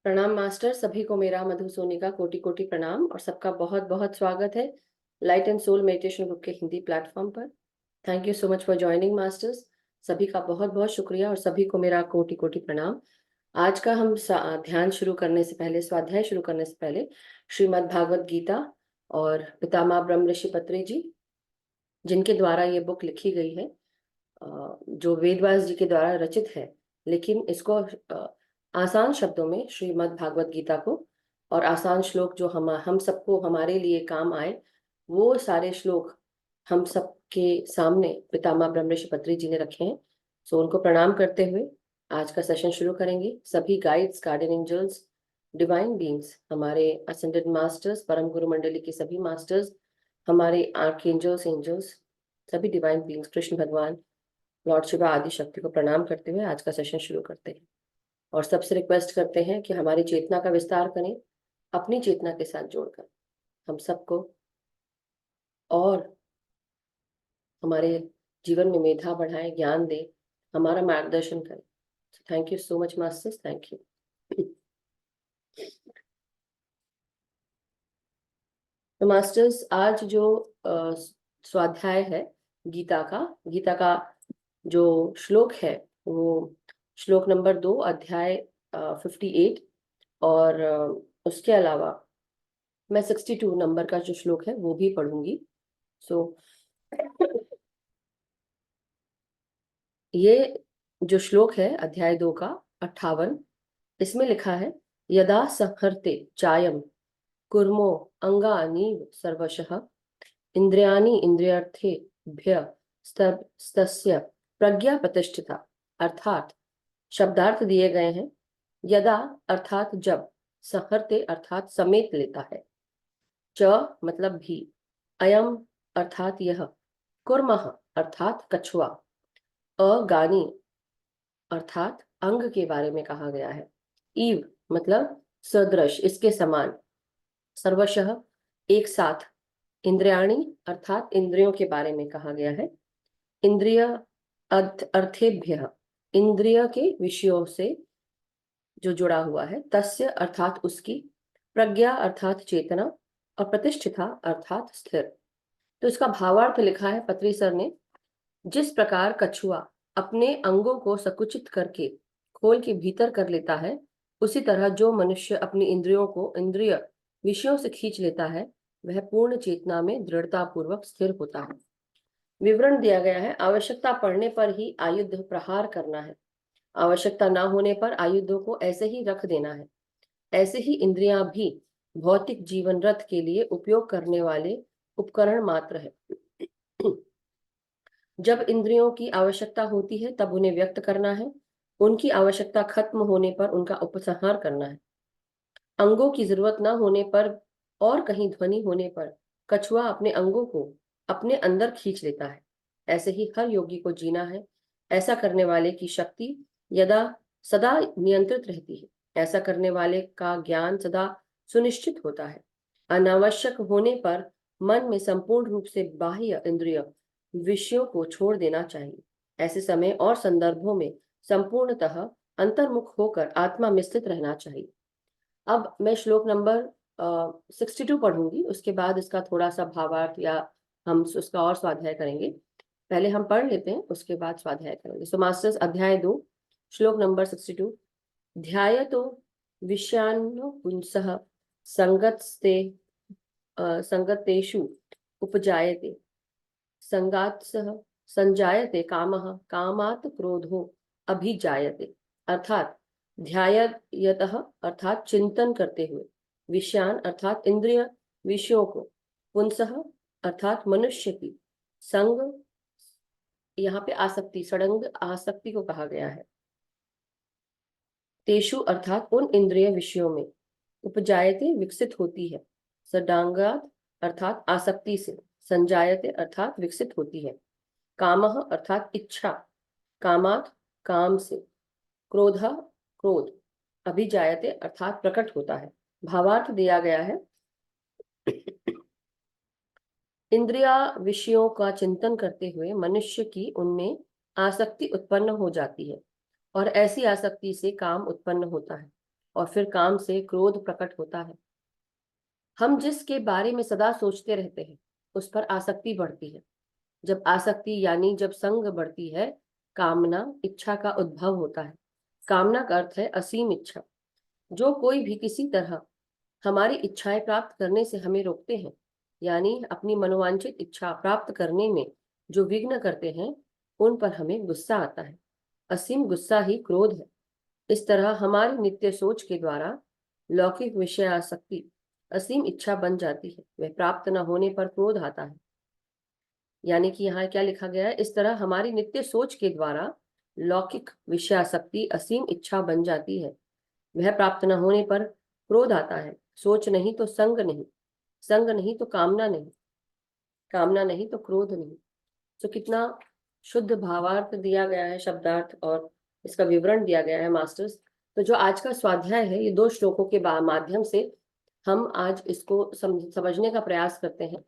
प्रणाम मास्टर, सभी को मेरा मधु सोनी का कोटि कोटि प्रणाम और सबका बहुत बहुत स्वागत है light and soul meditation group के हिंदी प्लेटफॉर्म पर। Thank you so much for joining masters. सभी का बहुत बहुत शुक्रिया और सभी को मेरा कोटि कोटि प्रणाम। आज का हम ध्यान शुरू करने से पहले, स्वाध्याय शुरू करने से पहले श्रीमद् भागवत गीता और पितामह ब्रह्म ऋषि पत्री जी, जिनके द्वारा ये बुक लिखी गई है, जो वेदव्यास जी के द्वारा रचित है, लेकिन इसको आसान शब्दों में श्रीमद् भागवत गीता को और आसान श्लोक जो हम सबको हमारे लिए काम आए, वो सारे श्लोक हम सबके सामने पितामह ब्रह्म ऋषि पत्री जी ने रखे हैं। सो उनको प्रणाम करते हुए आज का सेशन शुरू करेंगे। सभी guides, guardian angels, divine beings, हमारे असेंडेड मास्टर्स, परम गुरु मंडली के सभी मास्टर्स, हमारे आर्क एंजल्स, एंजल्स, सभी डिवाइन बीइंग्स, कृष्ण भगवान, लॉर्ड शिवा आदि शक्ति को प्रणाम करते हुए आज का सेशन शुरू करते हैं। और सबसे रिक्वेस्ट करते हैं कि हमारी चेतना का विस्तार करें, अपनी चेतना के साथ जोड़कर हम सबको और हमारे जीवन में मेधा बढ़ाए, ज्ञान दे, हमारा मार्गदर्शन करें। Thank you so much masters, thank you. तो मास्टर्स, आज जो स्वाध्याय है गीता का जो श्लोक है, वो श्लोक नंबर 2, अध्याय 58, और उसके अलावा मैं 62 नंबर का जो श्लोक है वो भी पढ़ूंगी। सो ये जो श्लोक है अध्याय 2 का 58, इसमें लिखा है, यदा संहर्ते चायम कुर्मो अंगानीव सर्वशः इंद्रियाणि इंद्रियार्थेभ्य तस्य प्रज्ञा प्रतिष्ठिता। अर्थात शब्दार्थ दिए गए हैं। यदा अर्थात जब, संहर्ते अर्थात समेत लेता है, च मतलब भी, अयम अर्थात यह, कुर्मः अर्थात कछुआ, अगानी अर्थात अंग के बारे में कहा गया है, ईव मतलब सदृश, इसके समान, सर्वशः एक साथ, इंद्रियाणी अर्थात इंद्रियों के बारे में कहा गया है, इंद्रिय अर्थेभ्य इंद्रिय के विषयों से जो जुड़ा हुआ है, तस्य अर्थात उसकी, प्रज्ञा अर्थात चेतना, और प्रतिष्ठिता अर्थात स्थिर। तो इसका भावार्थ लिखा है पत्री सर ने, जिस प्रकार कछुआ अपने अंगों को संकुचित करके खोल के भीतर कर लेता है, उसी तरह जो मनुष्य अपनी इंद्रियों को इंद्रिय विषयों से खींच लेता है, वह पूर्ण चेतना में दृढ़ता पूर्वक स्थिर होता है। विवरण दिया गया है, आवश्यकता पड़ने पर ही आयुध प्रहार करना है, आवश्यकता न होने पर आयुधों को ऐसे ही रख देना है। ऐसे ही इंद्रियां भी भौतिक जीवन रथ के लिए उपयोग करने वाले उपकरण मात्र है। जब इंद्रियों की आवश्यकता होती है तब उन्हें व्यक्त करना है, उनकी आवश्यकता खत्म होने पर उनका उपसंहार करना है। अंगों की जरूरत न होने पर और कहीं ध्वनि होने पर कछुआ अपने अंगों को अपने अंदर खींच लेता है। ऐसे ही हर योगी को जीना है। ऐसा करने वाले की शक्ति यदा सदा नियंत्रित रहती है, ऐसा करने वाले का ज्ञान सदा सुनिश्चित होता है। अनावश्यक होने पर मन में संपूर्ण रूप से बाह्य इंद्रिय विषयों को छोड़ देना चाहिए। ऐसे समय और संदर्भों में संपूर्णतः अंतर्मुख होकर आत्मा में स्थित रहना चाहिए। अब मैं श्लोक नंबर 62 पढ़ूंगी, उसके बाद इसका थोड़ा सा भावार्थ या हम उसका और स्वाध्याय करेंगे। पहले हम पढ़ लेते हैं, उसके बाद स्वाध्याय करेंगे। सो मास्टर्स, अध्याय 2, श्लोक नंबर 62। ध्यायतो विषयान् पुंसः संगत्स्ते संगतेषु उपजायते, संगात् सह संजायते कामः, कामात् क्रोधो अभिजायते। अर्थात ध्यायतः अर्थात चिंतन करते हुए, विषयान अर्थात इंद्रिय विषयों को, पुंसः अर्थात मनुष्य की, संग यहाँ पे आसक्ति, सड़ंग आसक्ति को कहा गया है, तेषु अर्थात उन इंद्रिय विषयों में, उपजायते विकसित होती है, सडांगात अर्थात आसक्ति से, संजायते अर्थात विकसित होती है, कामः अर्थात इच्छा, कामात काम से, क्रोध क्रोध, अभिजायते अर्थात प्रकट होता है। भावार्थ दिया गया है, इंद्रिया विषयों का चिंतन करते हुए मनुष्य की उनमें आसक्ति उत्पन्न हो जाती है और ऐसी आसक्ति से काम उत्पन्न होता है। और फिर काम से क्रोध प्रकट होता है। हम जिसके बारे में सदा सोचते रहते हैं उस पर आसक्ति बढ़ती है। जब आसक्ति यानी जब संग बढ़ती है, कामना इच्छा का उद्भव होता है। कामना का अर्थ है असीम इच्छा। जो कोई भी किसी तरह हमारी इच्छाएं प्राप्त करने से हमें रोकते हैं, यानी अपनी मनोवांछित इच्छा प्राप्त करने में जो विघ्न करते हैं, उन पर हमें गुस्सा आता है। असीम गुस्सा ही क्रोध है। इस तरह हमारी नित्य सोच के द्वारा लौकिक विषय आसक्ति असीम इच्छा बन जाती है। वह प्राप्त न होने पर क्रोध आता है। यानी कि यहाँ क्या लिखा गया है, इस तरह हमारी नित्य सोच के द्वारा लौकिक विषयासक्ति असीम इच्छा बन जाती है। वह प्राप्त न होने पर क्रोध आता है। सोच नहीं तो संग नहीं, संग नहीं तो कामना नहीं, कामना नहीं तो क्रोध नहीं। तो कितना शुद्ध भावार्थ दिया गया है, शब्दार्थ और इसका विवरण दिया गया है मास्टर्स। तो जो आज का स्वाध्याय है, ये 2 श्लोकों के माध्यम से हम आज इसको समझने का प्रयास करते हैं।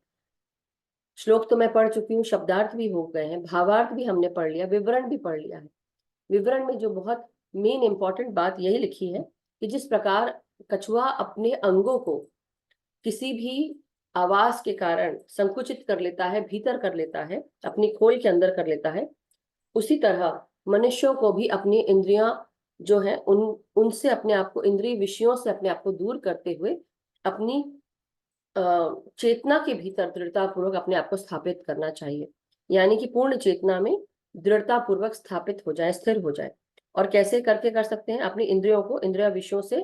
श्लोक तो मैं पढ़ चुकी हूँ, शब्दार्थ भी हो गए हैं, भावार्थ भी हमने पढ़ लिया, विवरण भी पढ़ लिया है। विवरण में जो बहुत मेन इंपॉर्टेंट बात यही लिखी है कि जिस प्रकार कछुआ अपने अंगों को किसी भी आवाज के कारण संकुचित कर लेता है, भीतर कर लेता है, अपनी खोल के अंदर कर लेता है, उसी तरह मनुष्यों को भी अपनी इंद्रियां जो है उनसे अपने आप को, इंद्रिय विषयों से अपने आप को दूर करते हुए अपनी चेतना के भीतर दृढ़ता पूर्वक अपने आप को स्थापित करना चाहिए। यानी कि पूर्ण चेतना में दृढ़ता पूर्वक स्थापित हो जाए, स्थिर हो जाए। और कैसे करके कर सकते हैं, अपनी इंद्रियों को इंद्रिया विषयों से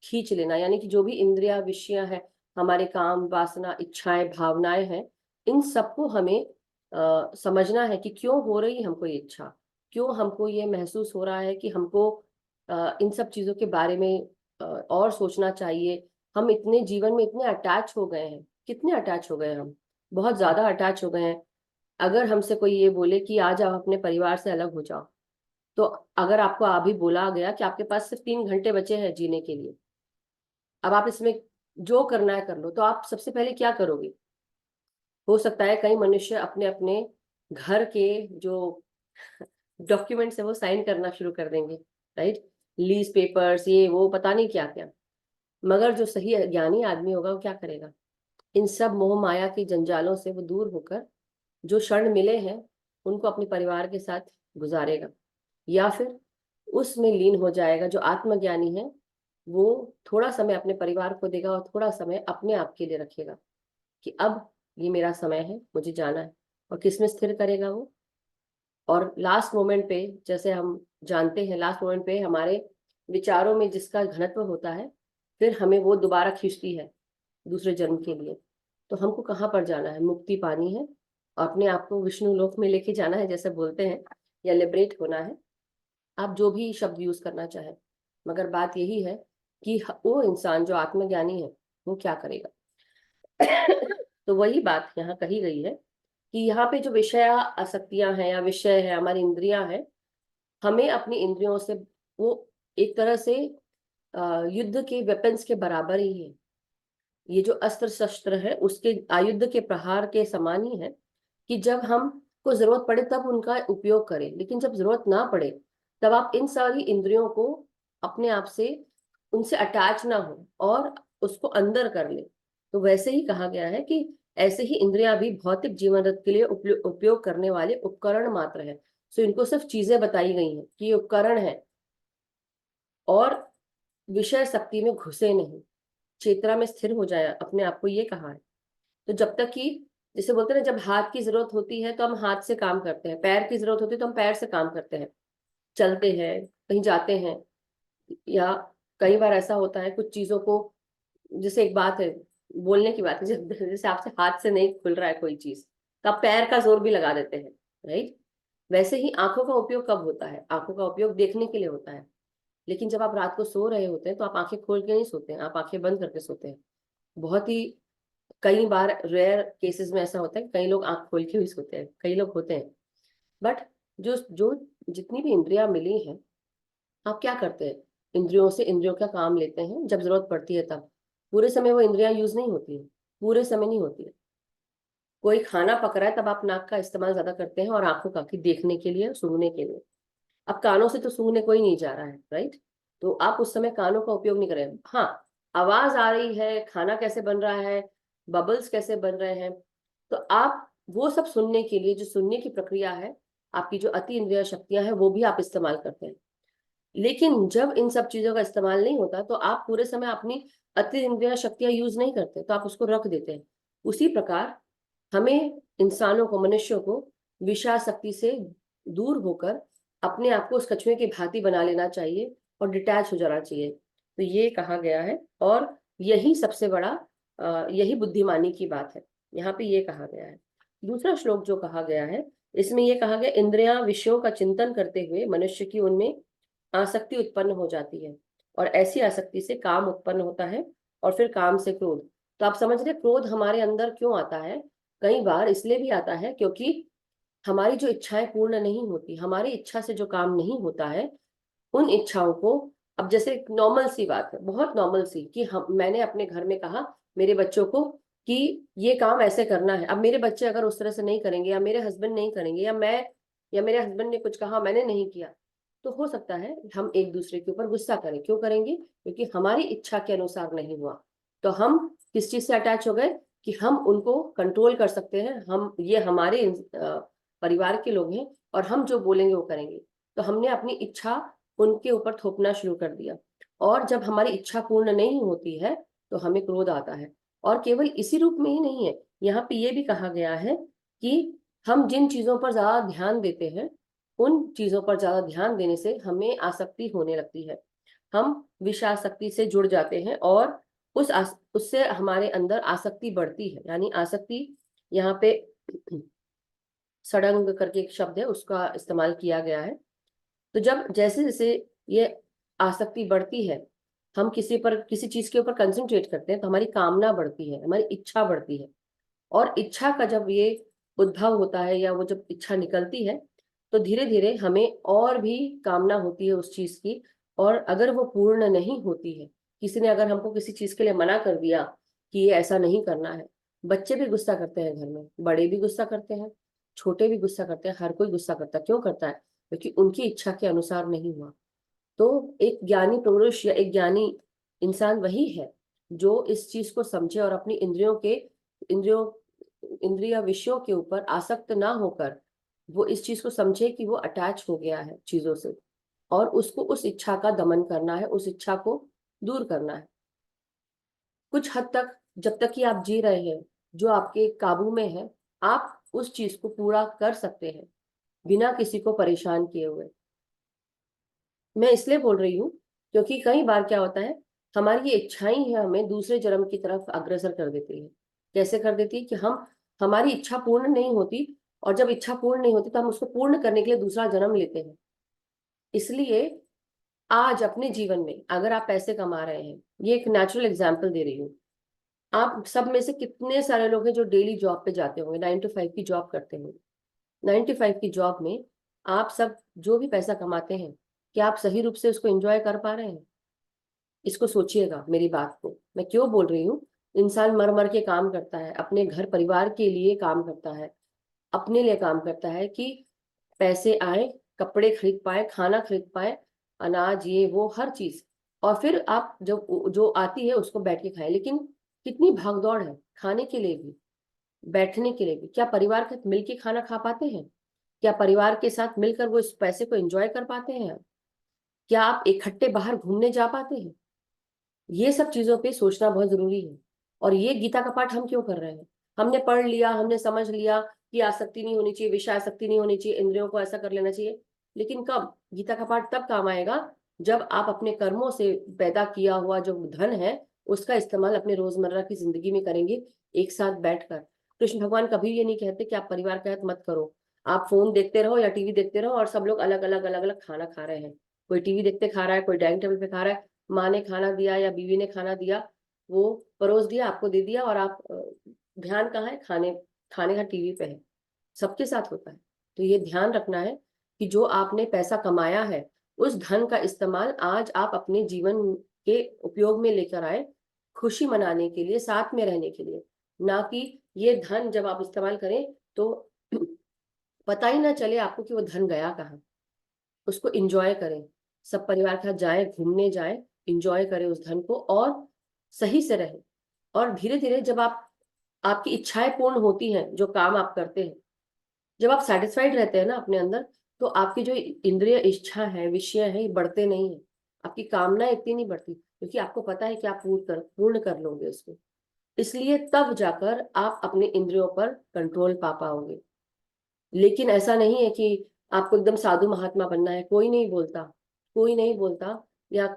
खींच लेना। यानी कि जो भी इंद्रिया विषय है, हमारे काम, वासना, इच्छाएं, भावनाएं हैं, इन सबको हमें समझना है कि क्यों हो रही है हमको ये इच्छा, क्यों हमको ये महसूस हो रहा है कि हमको इन सब चीजों के बारे में और सोचना चाहिए। हम इतने जीवन में इतने अटैच हो गए हैं, कितने अटैच हो गए हैं हम, बहुत ज्यादा अटैच हो गए हैं। अगर हमसे कोई ये बोले कि आज आप अपने परिवार से अलग हो जाओ, तो अगर आपको अभी बोला गया कि आपके पास सिर्फ 3 घंटे बचे हैं जीने के लिए, अब आप इसमें जो करना है कर लो, तो आप सबसे पहले क्या करोगे? हो सकता है कई मनुष्य अपने अपने घर के जो डॉक्यूमेंट्स है वो साइन करना शुरू कर देंगे, राइट? लीज पेपर्स, ये वो, पता नहीं क्या क्या। मगर जो सही ज्ञानी आदमी होगा वो क्या करेगा? इन सब मोह माया के जंजालों से वो दूर होकर जो क्षण मिले हैं उनको अपने परिवार के साथ गुजारेगा, या फिर उसमें लीन हो जाएगा। जो आत्मज्ञानी है वो थोड़ा समय अपने परिवार को देगा और थोड़ा समय अपने आप के लिए रखेगा कि अब ये मेरा समय है, मुझे जाना है। और किसमें स्थिर करेगा वो? और लास्ट मोमेंट पे, जैसे हम जानते हैं, लास्ट मोमेंट पे हमारे विचारों में जिसका घनत्व होता है, फिर हमें वो दोबारा खींचती है दूसरे जन्म के लिए। तो हमको कहाँ पर जाना है? मुक्ति पानी है और अपने आप को विष्णु लोक में लेके जाना है, जैसे बोलते हैं, या लिबरेट होना है। आप जो भी शब्द यूज करना चाहें, मगर बात यही है कि वो इंसान जो आत्मज्ञानी है वो क्या करेगा। तो वही बात यहाँ कही गई है कि यहाँ पे जो विषय आसक्तियां हैं या विषय है, हमारी इंद्रियां हैं, हमें अपनी इंद्रियों से, वो एक तरह से युद्ध के वेपन्स के बराबर ही है। ये जो अस्त्र शस्त्र है उसके आयुध के प्रहार के समान ही है कि जब हमको जरूरत पड़े तब उनका उपयोग करें, लेकिन जब जरूरत ना पड़े तब आप इन सारी इंद्रियों को अपने आप से, उनसे अटैच ना हो और उसको अंदर कर ले। तो वैसे ही कहा गया है कि ऐसे ही इंद्रियां भी भौतिक जीवन रथ के लिए उपयोग करने वाले उपकरण मात्र है। सो इनको सिर्फ चीजें बताई गई हैं कि ये उपकरण है, और विषय शक्ति में घुसे नहीं, चेतना में स्थिर हो जाए अपने आप को, ये कहा है। तो जब तक कि, जैसे बोलते हैं ना, जब हाथ की जरूरत होती है तो हम हाथ से काम करते हैं, पैर की जरूरत होती है तो हम पैर से काम करते हैं, चलते हैं, कहीं जाते हैं। या कई बार ऐसा होता है कुछ चीजों को, जैसे एक बात है, बोलने की बात है, जैसे आपसे हाथ से नहीं खुल रहा है कोई चीज, तो आप पैर का जोर भी लगा देते हैं, राइट? वैसे ही आंखों का उपयोग कब होता है? आंखों का उपयोग देखने के लिए होता है। लेकिन जब आप रात को सो रहे होते हैं तो आप आंखें खोल के नहीं सोते हैं, आप आंखें बंद करके सोते हैं। बहुत ही कई बार रेयर केसेस में ऐसा होता है कि कई लोग आंख खोल के भी सोते हैं, कई लोग होते हैं। बट जो जो जितनी भी इंद्रियां मिली हैं, आप क्या करते हैं? इंद्रियों से इंद्रियों का काम लेते हैं जब जरूरत पड़ती है तब। पूरे समय वो इंद्रियां यूज नहीं होती है, पूरे समय नहीं होती है। कोई खाना पक रहा है तब आप नाक का इस्तेमाल ज्यादा करते हैं और आंखों का, कि देखने के लिए, सूंघने के लिए। अब कानों से तो सूंघने कोई नहीं जा रहा है, राइट? तो आप उस समय कानों का उपयोग नहीं करें। हाँ, आवाज आ रही है, खाना कैसे बन रहा है, बबल्स कैसे बन रहे हैं, तो आप वो सब सुनने के लिए, जो सुनने की प्रक्रिया है, आपकी जो अति इंद्रिय शक्तियां हैं, वो भी आप इस्तेमाल करते हैं। लेकिन जब इन सब चीजों का इस्तेमाल नहीं होता तो आप पूरे समय अपनी अति इंद्रिय शक्तियां यूज नहीं करते, तो आप उसको रख देते हैं। उसी प्रकार हमें, इंसानों को, मनुष्यों को विषय शक्ति से दूर होकर अपने आप को उस कछुए की भांति बना लेना चाहिए और डिटैच हो जाना चाहिए। तो ये कहा गया है, और यही सबसे बड़ा यही बुद्धिमानी की बात है, यहाँ पे ये कहा गया है। दूसरा श्लोक जो कहा गया है, इसमें ये कहा गया, इंद्रियां विषयों का चिंतन करते हुए मनुष्य की उनमें आसक्ति उत्पन्न हो जाती है, और ऐसी आसक्ति से काम उत्पन्न होता है, और फिर काम से क्रोध। तो आप समझ रहे, क्रोध हमारे अंदर क्यों आता है? कई बार इसलिए भी आता है क्योंकि हमारी जो इच्छाएं पूर्ण नहीं होती, हमारी इच्छा से जो काम नहीं होता है, उन इच्छाओं को, अब जैसे नॉर्मल सी बात है, बहुत नॉर्मल सी, कि हम, मैंने अपने घर में कहा मेरे बच्चों को कि ये काम ऐसे करना है। अब मेरे बच्चे अगर उस तरह से नहीं करेंगे, या मेरे हस्बैंड नहीं करेंगे, या मैं, या मेरे हस्बैंड ने कुछ कहा मैंने नहीं किया, तो हो सकता है हम एक दूसरे के ऊपर गुस्सा करें। क्यों करेंगे? क्योंकि हमारी इच्छा के अनुसार नहीं हुआ। तो हम किस चीज से अटैच हो गए कि हम उनको कंट्रोल कर सकते हैं, हम, ये हमारे परिवार के लोग हैं, और हम जो बोलेंगे वो करेंगे। तो हमने अपनी इच्छा उनके ऊपर थोपना शुरू कर दिया, और जब हमारी इच्छा पूर्ण नहीं होती है तो हमें क्रोध आता है। और केवल इसी रूप में ही नहीं है, यहाँ पे ये भी कहा गया है कि हम जिन चीजों पर ज्यादा ध्यान देते हैं, उन चीजों पर ज्यादा ध्यान देने से हमें आसक्ति होने लगती है, हम विषासक्ति से जुड़ जाते हैं, और उससे हमारे अंदर आसक्ति बढ़ती है। यानी आसक्ति, यहाँ पे सड़ंग करके एक शब्द है, उसका इस्तेमाल किया गया है। तो जब जैसे जैसे ये आसक्ति बढ़ती है, हम किसी चीज के ऊपर कंसंट्रेट करते हैं, तो हमारी कामना बढ़ती है, हमारी इच्छा बढ़ती है। और इच्छा का जब ये उद्भव होता है, या वो जब इच्छा निकलती है, तो धीरे धीरे हमें और भी कामना होती है उस चीज की। और अगर वो पूर्ण नहीं होती है, किसी ने अगर हमको किसी चीज के लिए मना कर दिया कि ये ऐसा नहीं करना है, बच्चे भी गुस्सा करते हैं, घर में बड़े भी गुस्सा करते हैं, छोटे भी गुस्सा करते हैं, हर कोई गुस्सा करता है। क्यों करता है? क्योंकि उनकी इच्छा के अनुसार नहीं हुआ। तो एक ज्ञानी पुरुष या एक ज्ञानी इंसान वही है जो इस चीज को समझे, और अपनी इंद्रियों इंद्रिय विषयों के ऊपर आसक्त ना होकर वो इस चीज को समझे कि वो अटैच हो गया है चीजों से, और उसको उस इच्छा का दमन करना है, उस इच्छा को दूर करना है। कुछ हद तक, जब तक कि आप जी रहे हैं, जो आपके काबू में है, आप उस चीज को पूरा कर सकते हैं बिना किसी को परेशान किए हुए। मैं इसलिए बोल रही हूँ क्योंकि कई बार क्या होता है, हमारी ये इच्छाएं ही हमें दूसरे जन्म की तरफ अग्रसर कर देती है। कैसे कर देती है? कि हमारी इच्छा पूर्ण नहीं होती, और जब इच्छा पूर्ण नहीं होती तो हम उसको पूर्ण करने के लिए दूसरा जन्म लेते हैं। इसलिए आज अपने जीवन में अगर आप पैसे कमा रहे हैं, ये एक नेचुरल एग्जाम्पल दे रही हूँ, आप सब में से कितने सारे लोग हैं जो डेली जॉब पे जाते होंगे, 9 to 5 की जॉब करते होंगे। 9 to 5 की जॉब में आप सब जो भी पैसा कमाते हैं, क्या आप सही रूप से उसको एंजॉय कर पा रहे हैं? इसको सोचिएगा, मेरी बात को मैं क्यों बोल रही हूँ। इंसान मर मर के काम करता है, अपने घर परिवार के लिए काम करता है, अपने लिए काम करता है कि पैसे आए, कपड़े खरीद पाए, खाना खरीद पाए, अनाज, ये वो हर चीज। और फिर आप जब जो आती है उसको बैठ के खाए। लेकिन कितनी भागदौड़ है खाने के लिए भी, बैठने के लिए भी। क्या परिवार के साथ मिलके खाना खा पाते हैं? क्या परिवार के साथ मिलकर वो इस पैसे को एंजॉय कर पाते हैं? क्या आप इकट्ठे बाहर घूमने जा पाते हैं? ये सब चीजों पे सोचना बहुत जरूरी है। और ये गीता का पाठ हम क्यों कर रहे हैं? हमने पढ़ लिया, हमने समझ लिया कि आसक्ति नहीं होनी चाहिए, विषय आसक्ति नहीं होनी चाहिए, इंद्रियों को ऐसा कर लेना चाहिए। लेकिन कब गीता का पाठ तब काम आएगा जब आप अपने कर्मों से पैदा किया हुआ जो धन है उसका इस्तेमाल अपने रोजमर्रा की जिंदगी में करेंगे, एक साथ बैठकर। कृष्ण भगवान कभी ये नहीं कहते कि आप परिवार का हित मत करो, आप फोन देखते रहो या टीवी देखते रहो, और सब लोग अलग अलग खाना खा रहे हैं। कोई टीवी देखते खा रहा है, कोई डाइनिंग टेबल पे खा रहा है, माँ ने खाना दिया या बीवी ने खाना दिया, वो परोस दिया, आपको दे दिया, और आप ध्यान कहाँ है? खाने खाने का टीवी पे है। सबके साथ होता है। तो ये ध्यान रखना है कि जो आपने पैसा कमाया है, उस धन का इस्तेमाल आज आप अपने जीवन के उपयोग में लेकर आए, खुशी मनाने के लिए, साथ में रहने के लिए। ना कि ये धन जब आप इस्तेमाल करें तो पता ही ना चले आपको कि वो धन गया कहाँ। उसको इंजॉय करें, सब परिवार के साथ जाएं, घूमने जाएं, इंजॉय करें उस धन को और सही से रहें। और धीरे धीरे जब आपकी इच्छाएं पूर्ण होती हैं, जो काम आप करते हैं, जब आप सेटिस्फाइड रहते हैं ना अपने अंदर, तो आपकी जो इंद्रिय इच्छा है, विषय है, ये बढ़ते नहीं है। आपकी कामना इतनी नहीं बढ़ती, क्योंकि आपको पता है कि आप पूर्ण कर लोगे उसको। इसलिए तब जाकर आप अपने इंद्रियों पर कंट्रोल पा पाओगे। लेकिन ऐसा नहीं है कि आपको एकदम साधु महात्मा बनना है, कोई नहीं बोलता, कोई नहीं बोलता। या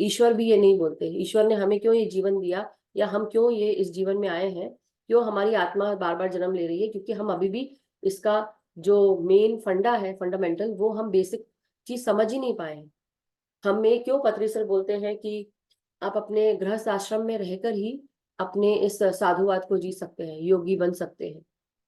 ईश्वर भी ये नहीं बोलते। ईश्वर ने हमें क्यों ये जीवन दिया, या हम क्यों ये इस जीवन में आए हैं, क्यों हमारी आत्मा बार बार जन्म ले रही है, क्योंकि हम अभी भी इसका जो मेन फंडा है, फंडामेंटल, वो हम बेसिक चीज समझ ही नहीं पाए हैं। हमें क्यों पत्रिसर बोलते हैं कि आप अपने गृहस्थ आश्रम में रहकर ही अपने इस साधुवाद को जी सकते हैं, योगी बन सकते हैं।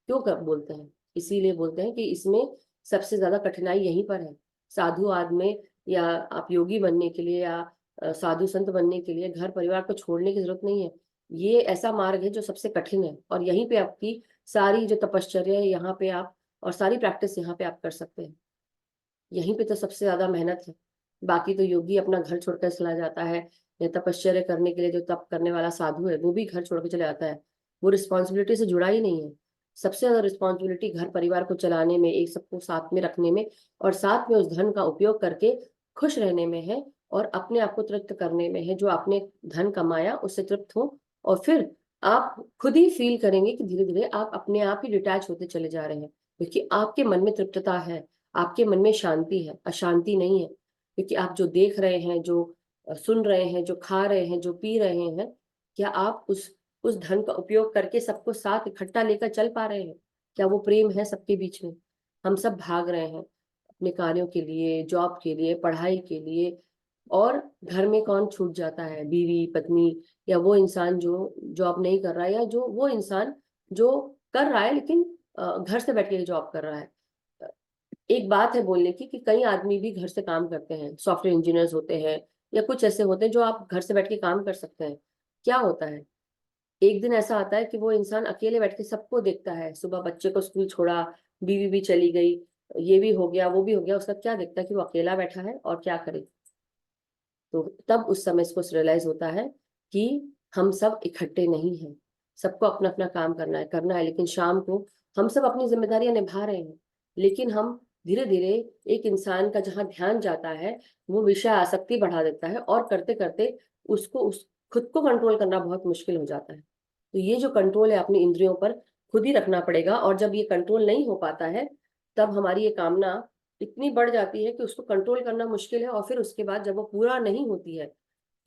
क्यों बोलते हैं? इसीलिए बोलते हैं कि इसमें सबसे ज्यादा कठिनाई यहीं पर है। साधुवाद में, या आप योगी बनने के लिए, या साधु संत बनने के लिए घर परिवार को छोड़ने की जरूरत नहीं है। ये ऐसा मार्ग है जो सबसे कठिन है, और यहीं पे आपकी सारी जो तपश्चर्या है, यहाँ पे आप, और सारी प्रैक्टिस यहाँ पे आप कर सकते हैं। यहीं पे तो सबसे ज्यादा मेहनत है। बाकी तो योगी अपना घर छोड़कर चला जाता है, या तपश्चर्या करने के लिए जो तप करने वाला साधु है वो भी घर छोड़ के चला जाता है। वो रिस्पॉन्सिबिलिटी से जुड़ा ही नहीं है। सबसे ज्यादा रिस्पॉन्सिबिलिटी घर परिवार को चलाने में, एक सबको साथ में रखने में, और साथ में उस धन का उपयोग करके खुश रहने में है, और अपने आप को तृप्त करने में है। जो आपने धन कमाया उससे तृप्त हो, और फिर आप खुद ही फील करेंगे कि धीरे धीरे आप अपने आप ही डिटैच होते चले जा रहे हैं, क्योंकि आपके मन में तृप्तता है, आपके मन में शांति है, अशांति नहीं है। क्योंकि आप जो देख रहे हैं, जो सुन रहे हैं, जो खा रहे हैं, जो पी रहे हैं, क्या आप उस धन का उपयोग करके सबको साथ इकट्ठा लेकर चल पा रहे हैं? क्या वो प्रेम है सबके बीच में? हम सब भाग रहे हैं अपने कार्यों के लिए, जॉब के लिए, पढ़ाई के लिए। और घर में कौन छूट जाता है? बीवी, पत्नी, या वो इंसान जो जॉब नहीं कर रहा है, या जो वो इंसान जो कर रहा है लेकिन घर से बैठ के जॉब कर रहा है। एक बात है बोलने की कि कई आदमी भी घर से काम करते हैं, सॉफ्टवेयर इंजीनियर्स होते हैं, या कुछ ऐसे होते हैं जो आप घर से बैठ के काम कर सकते हैं। क्या होता है, एक दिन ऐसा आता है कि वो इंसान अकेले बैठ के सबको देखता है। सुबह बच्चे को स्कूल छोड़ा, बीवी भी चली गई, ये भी हो गया, वो भी हो गया, उसका क्या देखता है कि वो अकेला बैठा है और क्या करे। तो तब उस समय इसको रियलाइज होता है कि हम सब इकट्ठे नहीं हैं, सबको अपना अपना काम करना है, लेकिन शाम को हम सब अपनी जिम्मेदारियां निभा रहे हैं। लेकिन हम धीरे धीरे, एक इंसान का जहाँ ध्यान जाता है, वो विषय आसक्ति बढ़ा देता है, और करते करते उसको उस खुद को कंट्रोल करना बहुत मुश्किल हो जाता है। तो ये जो कंट्रोल है अपनी इंद्रियों पर, खुद ही रखना पड़ेगा। और जब ये कंट्रोल नहीं हो पाता है, तब हमारी ये कामना इतनी बढ़ जाती है कि उसको कंट्रोल करना मुश्किल है। और फिर उसके बाद जब वो पूरा नहीं होती है,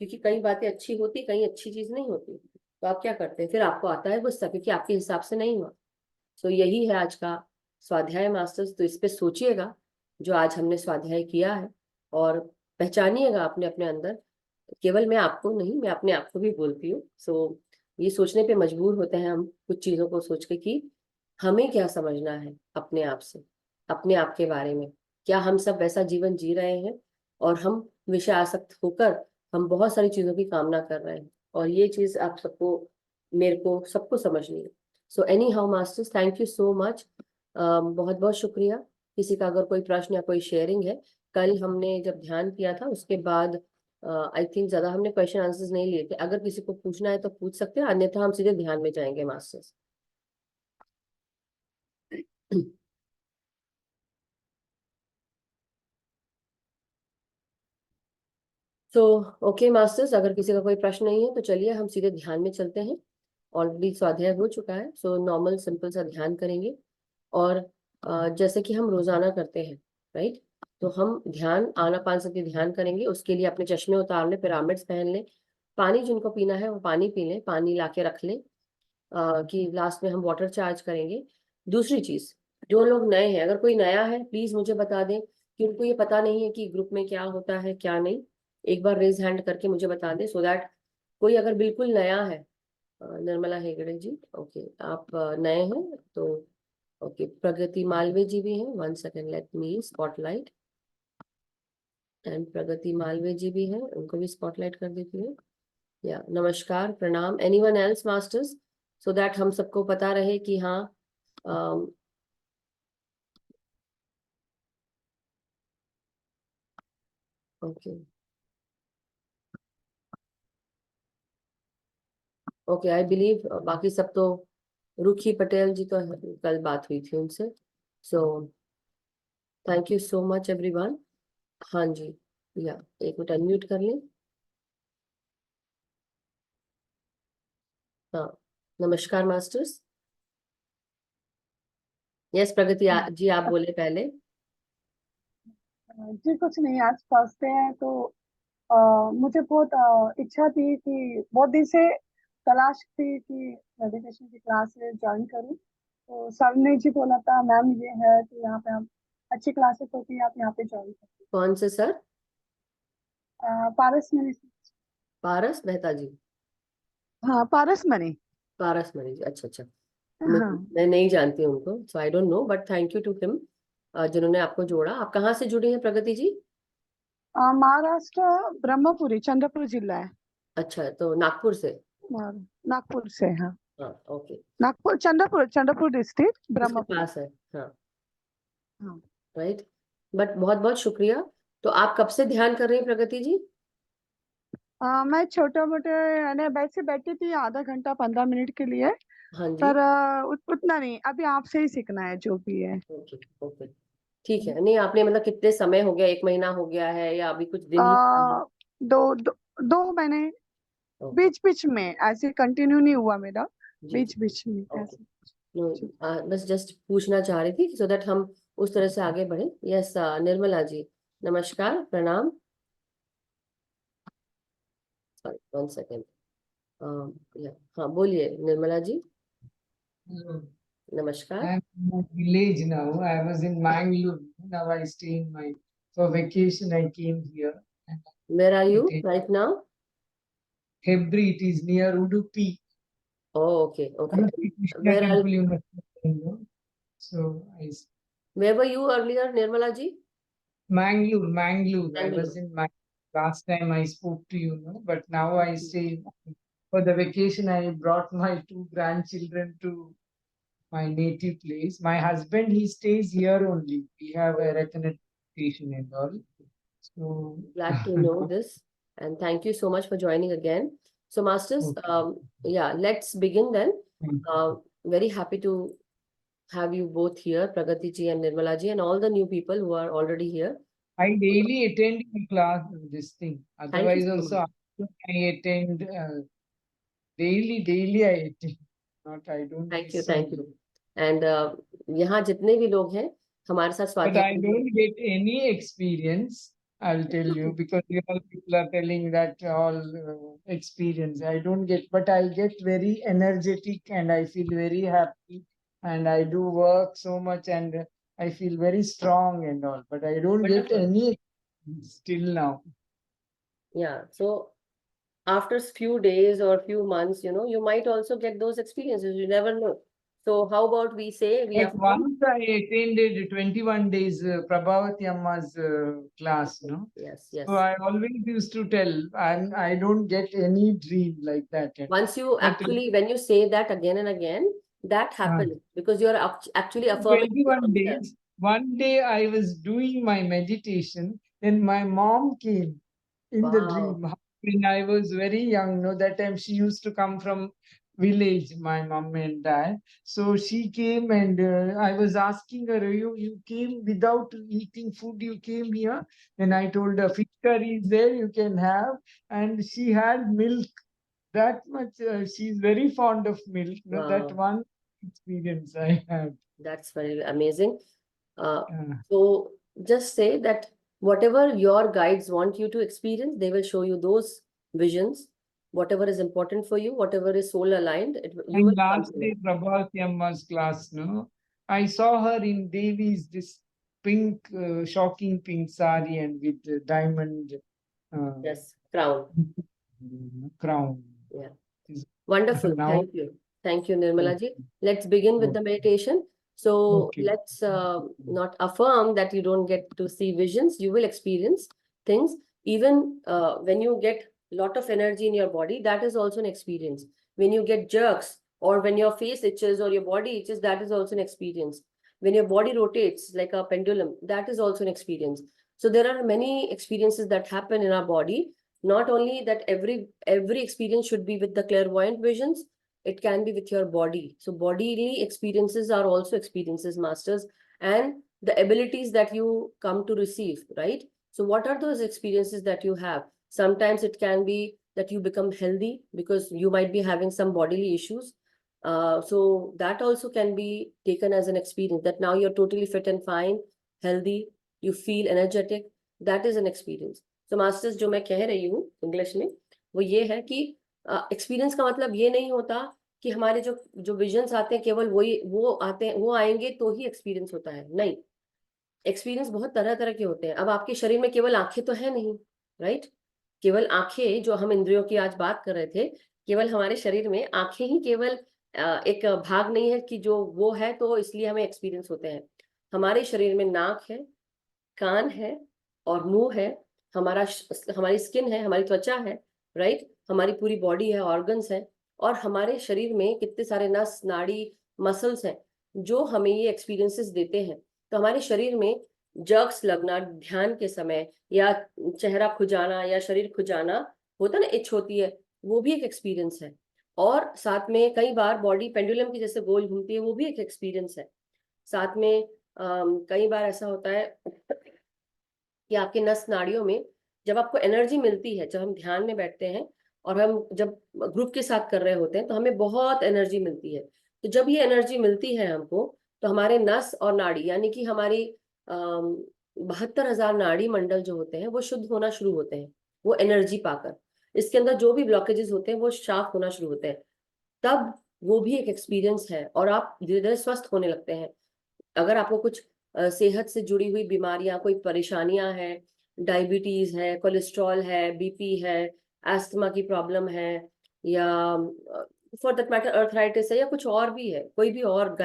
क्योंकि कई बातें अच्छी होती, कई अच्छी चीज नहीं होती, तो आप क्या करते हैं? फिर आपको आता है गुस्सा, क्योंकि आपके हिसाब से नहीं हुआ। सो यही है आज का स्वाध्याय मास्टर्स। तो इस पे सोचिएगा जो आज हमने स्वाध्याय किया है, और पहचानिएगा अपने अपने अंदर। केवल मैं आपको नहीं, मैं अपने आप को भी बोलती हूँ। सो ये सोचने पे मजबूर होते हैं हम कुछ चीजों को सोच के कि हमें क्या समझना है अपने आप से, अपने आप के बारे में। क्या हम सब वैसा जीवन जी रहे हैं, और हम विषय आसक्त होकर हम बहुत सारी चीजों की कामना कर रहे हैं? और ये चीज आप सबको, मेरे को, सबको समझनी है। So any how masters, thank you so much. बहुत बहुत शुक्रिया। किसी का अगर कोई प्रश्न या कोई शेयरिंग है, कल हमने जब ध्यान किया था उसके बाद आई थिंक ज्यादा हमने क्वेश्चन आंसर्स नहीं लिए थे। अगर किसी को पूछना है तो पूछ सकते हैं, अन्यथा हम सीधे ध्यान में जाएंगे मास्टर्स। तो ओके मास्टर्स, अगर किसी का कोई प्रश्न नहीं है तो चलिए हम सीधे ध्यान में चलते हैं। ऑलरेडी स्वाध्याय हो चुका है, सो नॉर्मल सिंपल सा ध्यान करेंगे। और जैसे कि हम रोजाना करते हैं, राइट? तो हम ध्यान, आनापानसति ध्यान करेंगे। उसके लिए अपने चश्मे उतार लें, पिरामिड्स पहन लें, पानी जिनको पीना है वो पानी पी लें, पानी ला के रख लें, कि लास्ट में हम वाटर चार्ज करेंगे। दूसरी चीज, जो लोग नए हैं, अगर कोई नया है प्लीज मुझे बता दें कि उनको ये पता नहीं है कि ग्रुप में क्या होता है क्या नहीं। एक बार रेज हैंड करके मुझे बता दें, सो दैट कोई अगर बिल्कुल नया है। निर्मला हेगड़े जी, ओके, आप नए हैं तो ओके। प्रगति मालवीय जी भी हैं, one second, let me spotlight. And Pragati Malviya ji भी हैं, उनको भी स्पॉटलाइट कर देती हूँ। या नमस्कार, प्रणाम। Anyone else masters, so that हम सबको पता रहे कि हाँ, अम, Okay. Okay, I believe बाकी सब तो रुखी पटेल जी तो कल बात हुई थी उनसे. So thank you so much everyone. हाँ जी, या एक मिनट अनम्यूट कर लें. हाँ, नमस्कार मास्टर्स. यस प्रगति जी, आप बोले पहले. जी कुछ नहीं, आज फर्स्ट डे है तो मुझे बहुत इच्छा थी कि बहुत दिन से तलाश थी कि मेडिटेशन की क्लासेस ज्वाइन करूं. तो सर ने जी बोला था मैम ये है कि यहाँ पे हम अच्छी क्लासेस होती है, आप यहाँ पे ज्वाइन करिए. कौन से सर? पारस मनी. पारस मेहता जी. हाँ, पारस मनी. पारस मणि जी, अच्छा अच्छा. हाँ. मैं नहीं जानती उनको, so I don't know, but thank you to him जिन्होंने आपको जोड़ा. आप कहाँ से जुड़ी हैं प्रगति जी? महाराष्ट्र, ब्रह्मपुरी, चंद्रपुर जिला है. अच्छा, तो नागपुर से. और नागपुर से. हाँ, हाँ, ओके. नागपुर, चंद्रपुर डिस्ट्रिक्ट, उसके ब्रह्मपुरी. पास है. हाँ, हाँ. राइट. बट बहुत बहुत शुक्रिया. तो आप कब से ध्यान कर रही हैं प्रगति जी? मैं छोटे मोटे यानी वैसे बैठी थी आधा घंटा 15 मिनट के लिए. हाँ जी. पर उतना नहीं, अभी आपसे ही सीखना है जो भी है. ओके ओके, ठीक है. नहीं, आपने मतलब कितने समय हो गया, 1 महीना हो गया है या अभी कुछ दिन ही? दो दो 2 महीने. ओके. बीच बीच में ऐसे कंटिन्यू नहीं हुआ मेरा. जी जी. बीच बीच में ओके. ऐसे. जी. बस जस्ट पूछना चाह रही थी सो दैट हम उस तरह से आगे बढ़े. यस, निर्मला जी, नमस्कार, प्रणाम. Sorry, 1 second. हाँ, बोलिए निर्मला जी. Hello. नमस्कार. I'm in my village now. I was in Mangalore. Now I stay in my for vacation. I came here. And Where are you it is right now? Hebri. It is near Udupi. Oh, okay okay. Udupi Krishna Where are Temple. You must know. So where were you earlier, Nirmala ji? Mangalore. I Bangalore. was in my last time I spoke to you, no? But now I stay for the vacation. I brought my 2 grandchildren to my native place. My husband, he stays here only. We have a recommendation and all. So Glad to know this, and thank you so much for joining again. So masters, Okay. yeah, let's begin then. Mm. Very happy to have you both here, Pragati ji and Nirmala ji, and all the new people who are already here. I daily attend the class, this thing. Thank you Otherwise, so also much. after I attend daily I attend. Not I don't Thank you, miss thank only. you. And यहाँ जितने भी लोग हैं हमारे साथ But स्वाध्याय I don't get any experience. I'll tell you because you all people are telling that all experience. I don't get, but I get very energetic and I feel very happy and I do work so much and I feel very strong and all. But I don't get Wonderful. any experience till now. Yeah, so after few days or few months, you might also get those experiences. You never know. So how about we say we Like affirm? once I attended 21 days Prabhavati Amma's class, no? Yes, So yes. I always used to tell, I don't get any dream like that. Once you But actually, when you say that again and again, that happens because you're actually affirming 21 yourself. days, one day I was doing my meditation, then my mom came in the Wow. dream. When I was very young, no, that time she used to come from village, my mom and dad. So she came and I was asking her, you came without eating food, you came here? And I told her, fish curry is there, you can have. And she had milk. That much, she's very fond of milk. No, that Wow. one experience I had. That's very amazing. Yeah. So just say that whatever your guides want you to experience, they will show you those visions. Whatever is important for you, whatever is soul aligned, you will And come last to day, it. Prabhavati Amma's class, no, I saw her in Devi's this pink, shocking pink sari and with diamond Yes, crown. crown. Yeah. Is- Wonderful. Now, Thank you. Thank you, Nirmala ji. Let's begin with the meditation. So okay. let's not affirm that you don't get to see visions. You will experience things. Even when you get a lot of energy in your body, that is also an experience. When you get jerks or when your face itches or your body itches, that is also an experience. When your body rotates like a pendulum, that is also an experience. So there are many experiences that happen in our body. Not only that every experience should be with the clairvoyant visions, it can be with your body. So bodily experiences are also experiences, masters, and the abilities that you come to receive, right? So what are those experiences that you have? Sometimes it can be that you become healthy because you might be having some bodily issues. So that also can be taken as an experience, that now you're totally fit and fine, healthy, you feel energetic. That is an experience. So masters जो मैं कह रही हूँ English में, वो ये है कि एक्सपीरियंस का मतलब ये नहीं होता कि हमारे जो जो विजन्स आते हैं केवल वो आते हैं, वो आएंगे तो ही एक्सपीरियंस होता है। नहीं, एक्सपीरियंस बहुत तरह तरह के होते हैं। अब आपके शरीर में केवल आंखें तो है नहीं, राइट? केवल आंखें, जो हम इंद्रियों की आज बात कर रहे थे, केवल हमारे शरीर में आंखें ही केवल एक भाग नहीं है कि जो वो है तो इसलिए हमें एक्सपीरियंस होते हैं। हमारे शरीर में नाक है, कान है और मुंह है, हमारी स्किन है, हमारी त्वचा है, राइट? हमारी पूरी बॉडी है, ऑर्गन्स है, और हमारे शरीर में कितने सारे नस, नाड़ी, मसल्स हैं जो हमें ये एक्सपीरियंसेस देते हैं। तो हमारे शरीर में जर्क्स लगना ध्यान के समय, या चेहरा खुजाना या शरीर खुजाना होता ना, इच होती है, वो भी एक एक्सपीरियंस है। और साथ में कई बार बॉडी पेंडुलम की जैसे गोल घूमती है, वो भी एक एक्सपीरियंस है। साथ में कई बार ऐसा होता है कि आपके नस नाड़ियों में जब आपको एनर्जी मिलती है, जब हम ध्यान में बैठते हैं और हम जब ग्रुप के साथ कर रहे होते हैं तो हमें बहुत एनर्जी मिलती है। तो जब ये एनर्जी मिलती है हमको, तो हमारे नस और नाड़ी, यानी कि हमारी 72,000 नाड़ी मंडल जो होते हैं वो शुद्ध होना शुरू होते हैं, वो एनर्जी पाकर। इसके अंदर जो भी ब्लॉकेजेस होते हैं वो साफ होना शुरू होते हैं। तब वो भी एक एक्सपीरियंस है और आप धीरे धीरे स्वस्थ होने लगते हैं। अगर आपको कुछ सेहत से जुड़ी हुई बीमारियां, कोई परेशानियां हैं, डायबिटीज है, कोलेस्ट्रॉल है, बीपी है, अस्थमा की प्रॉब्लम है, या फॉर दैट मैटर अर्थराइटिस है, या कुछ और भी है, कोई भी और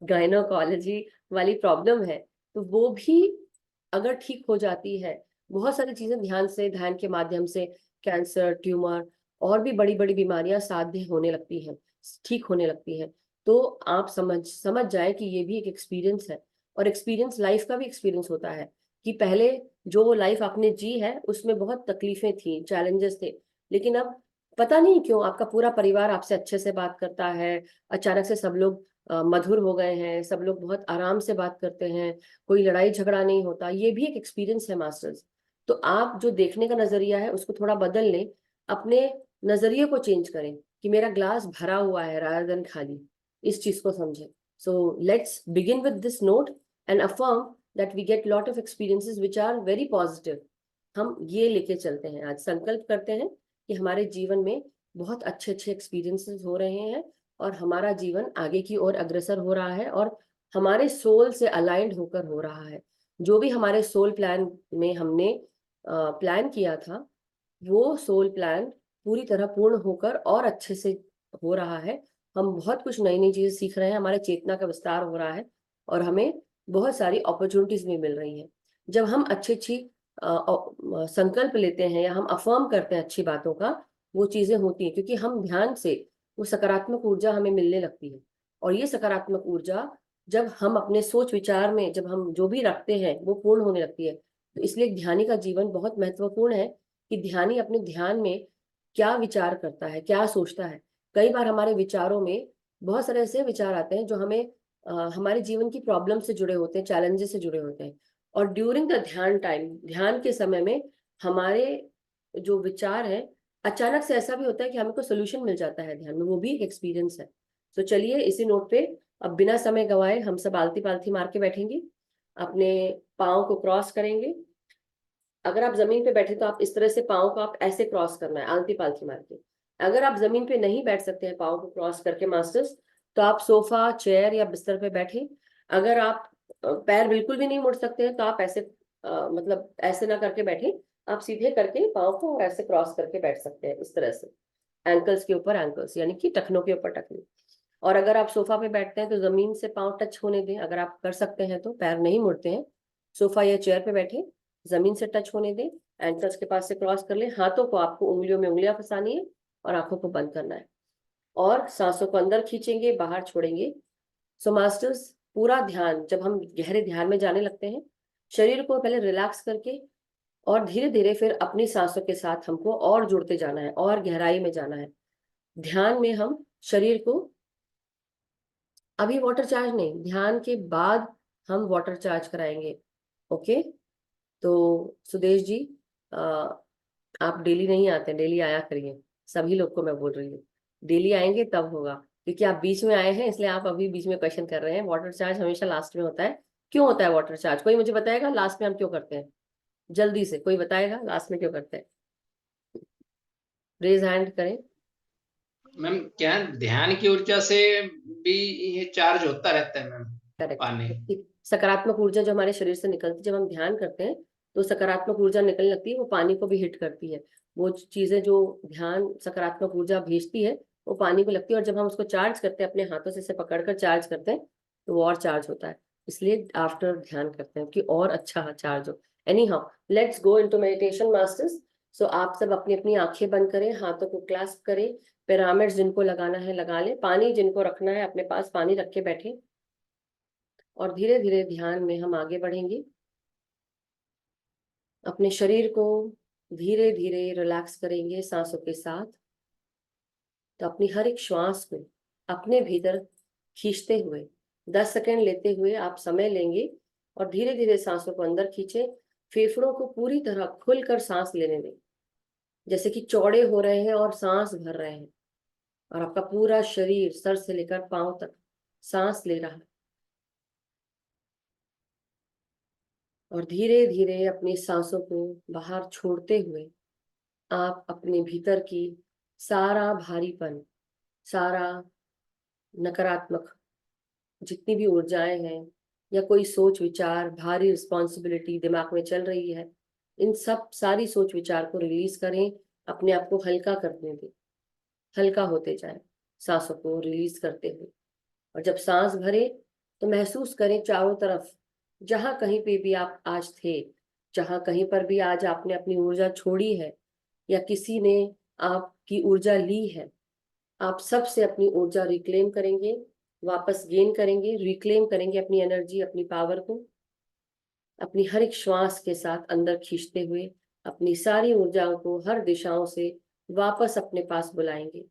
गायनोकोलॉजी वाली प्रॉब्लम है, तो वो भी अगर ठीक हो जाती है, बहुत सारी चीजें ध्यान के माध्यम से, कैंसर, ट्यूमर और भी बड़ी बड़ी बीमारियां साध्य होने लगती हैं, ठीक होने लगती हैं। तो आप समझ जाए कि ये भी एक एक्सपीरियंस है। और एक्सपीरियंस लाइफ का भी एक्सपीरियंस होता है कि पहले जो लाइफ आपने जी है उसमें बहुत तकलीफें थी, चैलेंजेस थे, लेकिन अब पता नहीं क्यों आपका पूरा परिवार आपसे अच्छे से बात करता है, अचानक से सब लोग मधुर हो गए हैं, सब लोग बहुत आराम से बात करते हैं, कोई लड़ाई झगड़ा नहीं होता। ये भी एक एक्सपीरियंस है मास्टर्स। तो आप जो देखने का नजरिया है उसको थोड़ा बदल लें, अपने नजरिए को चेंज करें कि मेरा ग्लास भरा हुआ है रादर देन खाली, इस चीज को समझें। So let's begin with this note and affirm that we get lot of experiences which are very positive. हम ये लेके चलते हैं, आज संकल्प करते हैं कि हमारे जीवन में बहुत अच्छे अच्छे एक्सपीरियंसेस हो रहे हैं और हमारा जीवन आगे की ओर अग्रसर हो रहा है और हमारे सोल से अलाइंड होकर हो रहा है। जो भी हमारे सोल प्लान में हमने प्लान किया था, वो सोल प्लान पूरी तरह पूर्ण होकर और अच्छे से हो रहा है। हम बहुत कुछ नई नई चीजें सीख रहे हैं, हमारे चेतना का विस्तार हो रहा है और हमें बहुत सारी अपॉर्चुनिटीज भी मिल रही हैं। जब हम अच्छी संकल्प लेते हैं या हम अफर्म करते हैं अच्छी बातों का, वो चीजें होती हैं क्योंकि हम ध्यान से वो सकारात्मक ऊर्जा हमें मिलने लगती है। और ये सकारात्मक ऊर्जा जब हम अपने सोच विचार में, जब हम जो भी रखते हैं वो पूर्ण होने लगती है। तो इसलिए ध्यानी का जीवन बहुत महत्वपूर्ण है कि ध्यानी अपने ध्यान में क्या विचार करता है, क्या सोचता है। कई बार हमारे विचारों में बहुत सारे ऐसे विचार आते हैं जो हमें हमारे जीवन की प्रॉब्लम से जुड़े होते हैं, चैलेंजेस से जुड़े होते हैं। और ड्यूरिंग द ध्यान टाइम, ध्यान के समय में हमारे जो विचार है, अचानक से ऐसा भी होता है कि हमें कोई सोल्यूशन मिल जाता है ध्यान में, वो भी एक एक्सपीरियंस है। तो चलिए इसी नोट पे अब बिना समय गवाए हम सब आलती पालती मार के बैठेंगे, अपने पाँव को क्रॉस करेंगे। अगर आप जमीन पे बैठे तो आप इस तरह से पाँव को आप ऐसे क्रॉस करना है आलती पालती मार के। अगर आप जमीन पे नहीं बैठ सकते हैं पाँव को क्रॉस करके मास्टर्स, तो आप सोफा, चेयर या बिस्तर पे बैठे। अगर आप पैर बिल्कुल भी नहीं मुड़ सकते हैं तो आप ऐसे मतलब ऐसे ना करके बैठे, आप सीधे करके पाँव को ऐसे क्रॉस करके बैठ सकते हैं इस तरह से, एंकल्स के ऊपर एंकल्स, यानी कि टखनों के ऊपर टखने। और अगर आप सोफा पे बैठते हैं तो जमीन से पाँव टच होने दें, अगर आप कर सकते हैं तो, पैर नहीं मुड़ते हैं, सोफा या चेयर पे बैठे, जमीन से टच होने दें, एंकल्स के पास से क्रॉस कर लें। हाथों को आपको उंगलियों में उंगलियां फंसानी है और आंखों को बंद करना है और सांसों को अंदर खींचेंगे, बाहर छोड़ेंगे। सो मास्टर्स, पूरा ध्यान, जब हम गहरे ध्यान में जाने लगते हैं शरीर को पहले रिलैक्स करके और धीरे धीरे फिर अपनी सांसों के साथ हमको और जुड़ते जाना है और गहराई में जाना है। ध्यान में हम शरीर को, अभी वाटर चार्ज नहीं, ध्यान के बाद हम वाटर चार्ज कराएंगे। ओके, तो सुदेश जी, आप डेली नहीं आते, डेली आया करिए, सभी लोग को मैं बोल रही हूँ, डेली आएंगे तब होगा, क्योंकि आप बीच में आए हैं इसलिए आप अभी बीच में क्वेश्चन कर रहे हैं। वाटर चार्ज हमेशा लास्ट में होता है। क्यों होता है वाटर चार्ज? कोई मुझे बताएगा लास्ट में हम क्यों करते हैं? जल्दी से कोई बताएगा लास्ट में क्यों करते हैं? रेज हैंड करें। मैम क्या है, ध्यान की ऊर्जा से भी ये चार्ज होता रहता है मैम पानी। करेक्ट। सकारात्मक ऊर्जा जो हमारे शरीर से निकलती है जब हम ध्यान करते हैं, तो सकारात्मक ऊर्जा निकलने लगती है, वो पानी को भी हिट करती है। वो चीजें जो ध्यान सकारात्मक ऊर्जा भेजती है वो पानी को लगती है, और जब हम उसको चार्ज करते हैं, अपने हाथों से इसे पकड़कर चार्ज करते हैं, तो वो और चार्ज होता है। इसलिए आफ्टर ध्यान करते हैं कि और अच्छा चार्ज हो। Anyhow, let's go into meditation masters. So आप सब अपनी अपनी आंखें बंद करें, हाथों को क्लास्प करें, पिरामिड्स जिनको लगाना है लगा लें, पानी जिनको रखना है अपने पास पानी रख के बैठे, और धीरे धीरे ध्यान में हम आगे बढ़ेंगे। अपने शरीर को धीरे धीरे रिलैक्स करेंगे सांसों के साथ। तो अपनी हर एक श्वास को अपने भीतर खींचते हुए 10 सेकंड लेते हुए आप समय लेंगे, और धीरे धीरे सांसों को अंदर खींचे। फेफड़ों को पूरी तरह खुलकर सांस लेने दें, जैसे कि चौड़े हो रहे हैं और सांस भर रहे हैं, और आपका पूरा शरीर सर से लेकर पांव तक सांस ले रहा है। और धीरे धीरे अपनी सांसों को बाहर छोड़ते हुए आप अपने भीतर की सारा भारीपन, सारा नकारात्मक जितनी भी ऊर्जाएं हैं, या कोई सोच विचार, भारी रिस्पॉन्सिबिलिटी दिमाग में चल रही है, इन सब सारी सोच विचार को रिलीज करें। अपने आप को हल्का करने दें, हल्का होते जाए सांसों को रिलीज करते हुए। और जब सांस भरे तो महसूस करें चारों तरफ, जहां कहीं पे भी आप आज थे, जहां कहीं पर भी आज आपने अपनी ऊर्जा छोड़ी है या किसी ने आपकी ऊर्जा ली है, आप सबसे अपनी ऊर्जा रिक्लेम करेंगे, वापस गेन करेंगे, रिक्लेम करेंगे अपनी एनर्जी, अपनी पावर को, अपनी हर एक श्वास के साथ अंदर खींचते हुए अपनी सारी ऊर्जाओं को हर दिशाओं से वापस अपने पास बुलाएंगे।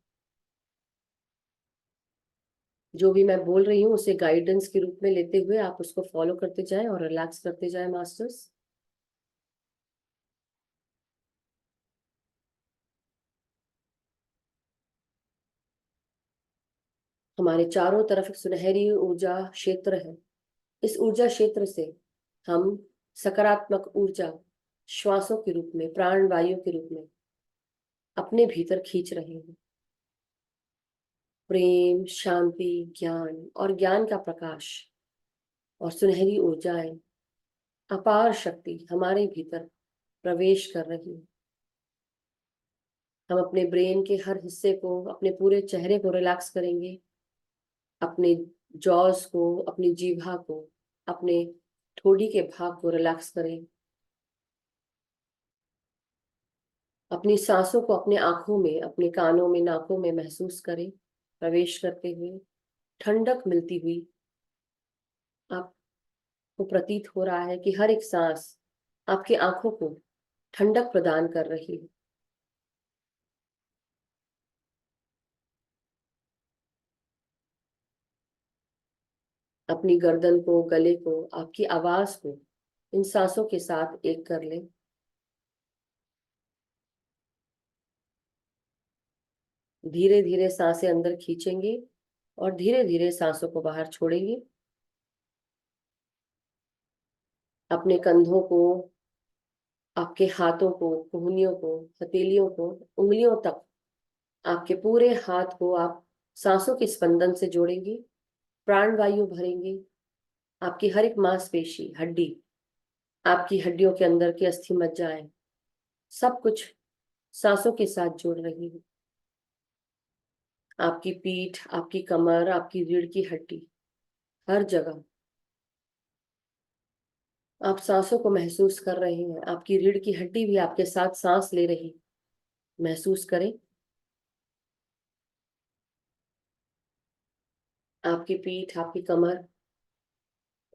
जो भी मैं बोल रही हूँ उसे गाइडेंस के रूप में लेते हुए आप उसको फॉलो करते जाएं और रिलैक्स करते जाएं मास्टर्स। हमारे चारों तरफ एक सुनहरी ऊर्जा क्षेत्र है। इस ऊर्जा क्षेत्र से हम सकारात्मक ऊर्जा श्वासों के रूप में, प्राण वायु के रूप में अपने भीतर खींच रहे हैं। प्रेम, शांति, ज्ञान और ज्ञान का प्रकाश और सुनहरी ऊर्जाएं, अपार शक्ति हमारे भीतर प्रवेश कर रही है। हम अपने ब्रेन के हर हिस्से को, अपने पूरे चेहरे को रिलैक्स करेंगे, अपने जॉस को, अपनी जीभा को, अपने ठोड़ी के भाग को रिलैक्स करें। अपनी सांसों को अपने आंखों में, अपने कानों में, नाकों में महसूस करें, प्रवेश करते हुए ठंडक मिलती हुई। आपको प्रतीत हो रहा है कि हर एक सांस आपकी आंखों को ठंडक प्रदान कर रही है। अपनी गर्दन को, गले को, आपकी आवाज को इन सांसों के साथ एक कर लें। धीरे धीरे सांसें अंदर खींचेंगे और धीरे धीरे सांसों को बाहर छोड़ेंगे। अपने कंधों को, आपके हाथों को, कोहनियों को, हथेलियों को, उंगलियों तक, आपके पूरे हाथ को आप सांसों के स्पंदन से जोड़ेंगे, प्राण वायु भरेंगे। आपकी हर एक मांसपेशी, हड्डी, आपकी हड्डियों के अंदर की अस्थि मज्जाएं, सब कुछ सांसों के साथ जुड़ रही है। आपकी पीठ, आपकी कमर, आपकी रीढ़ की हड्डी, हर जगह आप सांसों को महसूस कर रहे हैं। आपकी रीढ़ की हड्डी भी आपके साथ सांस ले रही, महसूस करें। आपकी पीठ, आपकी कमर,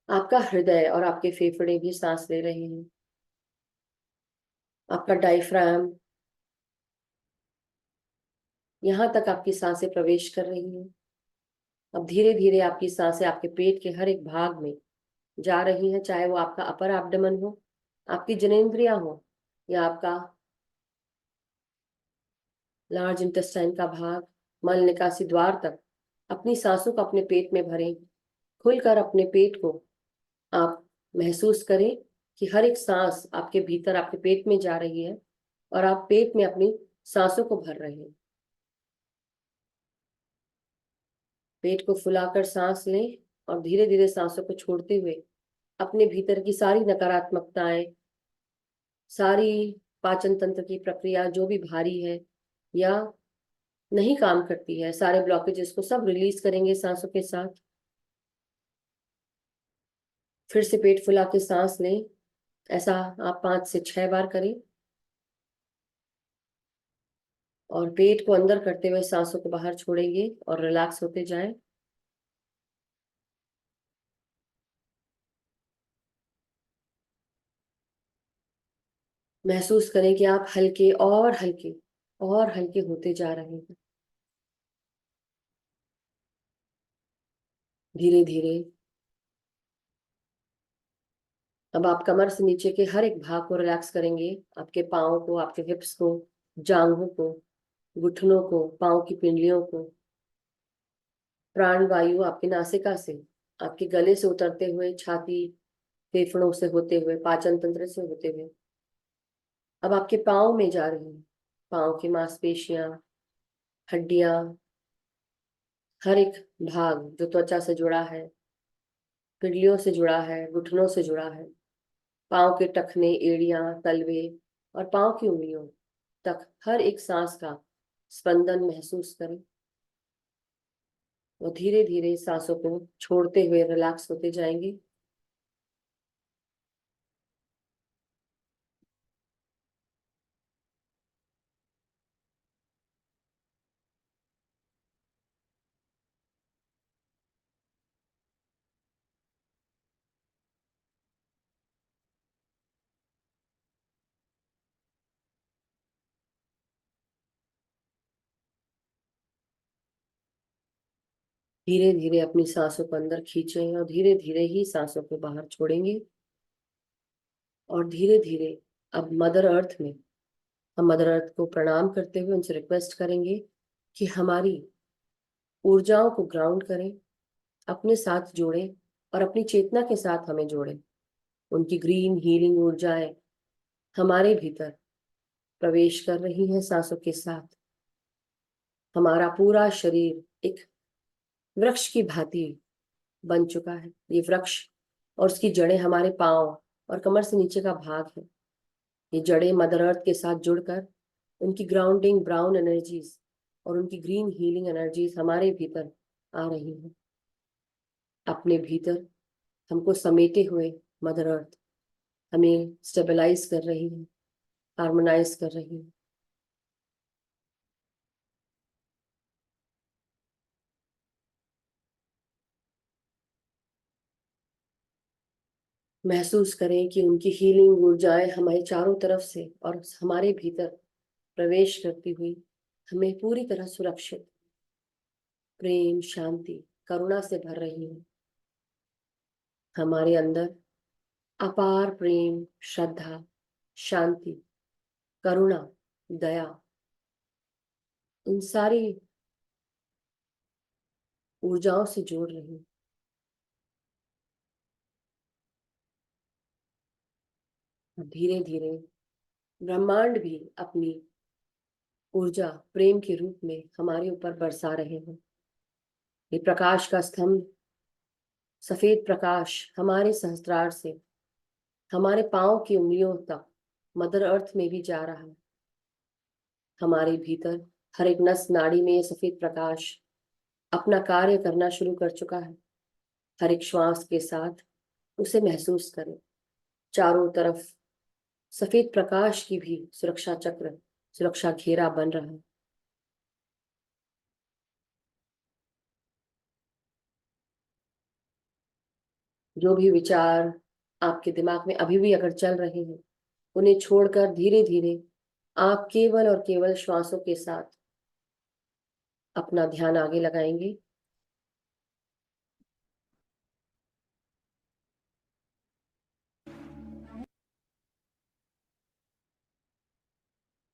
आपका हृदय और आपके फेफड़े भी सांस ले रहे हैं। आपका डायफ्राम, यहां तक आपकी सांसें प्रवेश कर रही हैं। अब धीरे धीरे आपकी सांसें आपके पेट के हर एक भाग में जा रही हैं, चाहे वो आपका अपर एब्डोमेन हो, आपकी जननेंद्रियां हो, या आपका लार्ज इंटेस्टाइन का भाग, मल निकासी द्वार तक। अपनी सांसों को अपने पेट में भरें। खुलकर अपने पेट को आप महसूस करें कि हर एक सांस आपके भीतर आपके पेट में जा रही है और आप पेट में अपनी सांसों को भर रहे हैं। पेट को फुलाकर सांस लें और धीरे धीरे सांसों को छोड़ते हुए अपने भीतर की सारी नकारात्मकताएं, सारी पाचन तंत्र की प्रक्रिया जो भी भारी है या नहीं काम करती है, सारे ब्लॉकेजेस को सब रिलीज करेंगे सांसों के साथ। फिर से पेट फुला के सांस लें। ऐसा आप 5 से 6 बार करें और पेट को अंदर करते हुए सांसों को बाहर छोड़ेंगे और रिलैक्स होते जाएं। महसूस करें कि आप हल्के और हल्के और हल्के होते जा रहे हैं। धीरे धीरे अब आप कमर से नीचे के हर एक भाग को रिलैक्स करेंगे। आपके पाँव को, आपके हिप्स को, जांघों को, घुटनों को, पाँव की पिंडलियों को। प्राण वायु आपकी नासिका से, आपके गले से उतरते हुए छाती, फेफड़ों से होते हुए, पाचन तंत्र से होते हुए अब आपके पाँव में जा रही है। पाँव की मांसपेशियां, हड्डियां, हर एक भाग जो त्वचा से जुड़ा है, पिंडलियों से जुड़ा है, घुटनों से जुड़ा है, पाँव के टखने, एड़ियां, तलवे और पाँव की उंगलियों तक हर एक सांस का स्पंदन महसूस करें। और धीरे धीरे सांसों को छोड़ते हुए रिलैक्स होते जाएंगे। धीरे धीरे अपनी सांसों को अंदर खींचें और धीरे धीरे ही सांसों को बाहर छोड़ेंगे। और धीरे धीरे अब मदर अर्थ में हम मदर अर्थ को प्रणाम करते हुए उनसे रिक्वेस्ट करेंगे कि हमारी ऊर्जाओं को ग्राउंड करें, अपने साथ जोड़ें और अपनी चेतना के साथ हमें जोड़ें। उनकी ग्रीन हीलिंग ऊर्जाएं हमारे भीतर प्रवेश कर रही हैं सांसों के साथ। हमारा पूरा शरीर एक वृक्ष की भांति बन चुका है। ये वृक्ष और उसकी जड़ें हमारे पांव और कमर से नीचे का भाग है। ये जड़ें मदर अर्थ के साथ जुड़कर उनकी ग्राउंडिंग ब्राउन एनर्जीज और उनकी ग्रीन हीलिंग एनर्जीज हमारे भीतर आ रही हैं। अपने भीतर हमको समेटे हुए मदर अर्थ हमें स्टेबलाइज कर रही है, हार्मोनाइज कर रही है। महसूस करें कि उनकी हीलिंग ऊर्जाएं हमारे चारों तरफ से और हमारे भीतर प्रवेश करती हुई हमें पूरी तरह सुरक्षित, प्रेम, शांति, करुणा से भर रही है। हमारे अंदर अपार प्रेम, श्रद्धा, शांति, करुणा, दया, इन सारी ऊर्जाओं से जोड़ रही है। धीरे धीरे ब्रह्मांड भी अपनी ऊर्जा प्रेम के रूप में हमारे ऊपर बरसा रहे हैं। ये प्रकाश का स्तंभ, सफेद प्रकाश हमारे सहस्त्रार से हमारे पांव की उंगलियों तक मदर अर्थ में भी जा रहा है। हमारे भीतर हर एक नस नाड़ी में ये सफेद प्रकाश अपना कार्य करना शुरू कर चुका है। हर एक श्वास के साथ उसे महसूस करें। चारों तरफ सफेद प्रकाश की भी सुरक्षा चक्र, सुरक्षा घेरा बन रहा है। जो भी विचार आपके दिमाग में अभी भी अगर चल रहे हैं, उन्हें छोड़कर धीरे धीरे आप केवल और केवल श्वासों के साथ अपना ध्यान आगे लगाएंगे।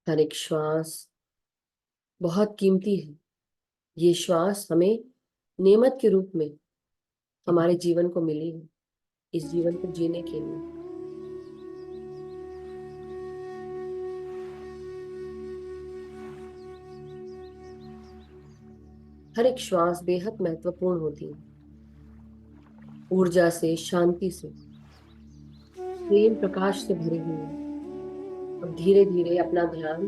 हर एक श्वास बहुत कीमती है। ये श्वास हमें नेमत के रूप में हमारे जीवन को मिली है, इस जीवन को जीने के लिए। हर एक श्वास बेहद महत्वपूर्ण होती है। ऊर्जा से, शांति से, प्रेम प्रकाश से भरी हुई है। अब धीरे धीरे अपना ध्यान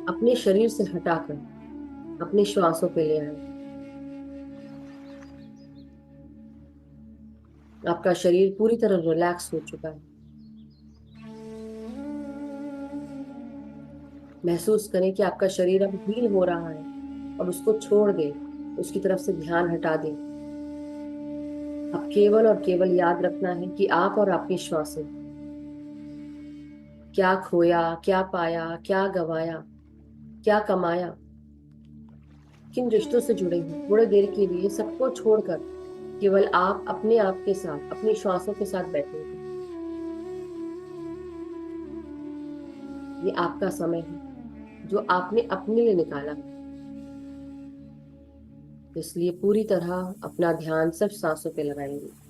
अपने शरीर से हटाकर अपने श्वासों पे ले आए। आपका शरीर पूरी तरह रिलैक्स हो चुका है। महसूस करें कि आपका शरीर अब हील हो रहा है। अब उसको छोड़ दें, उसकी तरफ से ध्यान हटा दें। अब केवल और केवल याद रखना है कि आप और आपकी श्वासें, क्या खोया, क्या पाया, क्या गवाया, क्या कमाया, किन रिश्तों से जुड़े हैं, थोड़ी देर के लिए सबको छोड़कर केवल आप अपने आप के साथ, अपनी श्वासों के साथ बैठेंगे। ये आपका समय है जो आपने अपने लिए निकाला है। इसलिए पूरी तरह अपना ध्यान सिर्फ सांसों पे लगाएंगे।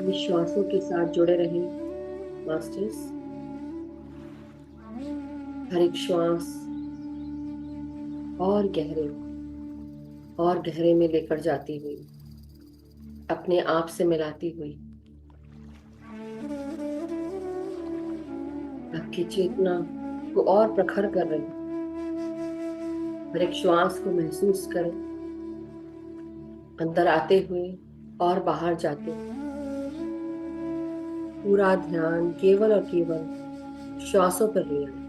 अपने श्वासों के साथ जुड़े रहें मास्टर्स। हर एक श्वास और गहरे में लेकर जाती हुई, अपने आप से मिलाती हुई आपकी चेतना को और प्रखर कर रही। हर एक श्वास को महसूस करें, अंदर आते हुए और बाहर जाते हुए। पूरा ध्यान केवल और केवल श्वासों पर ले आए।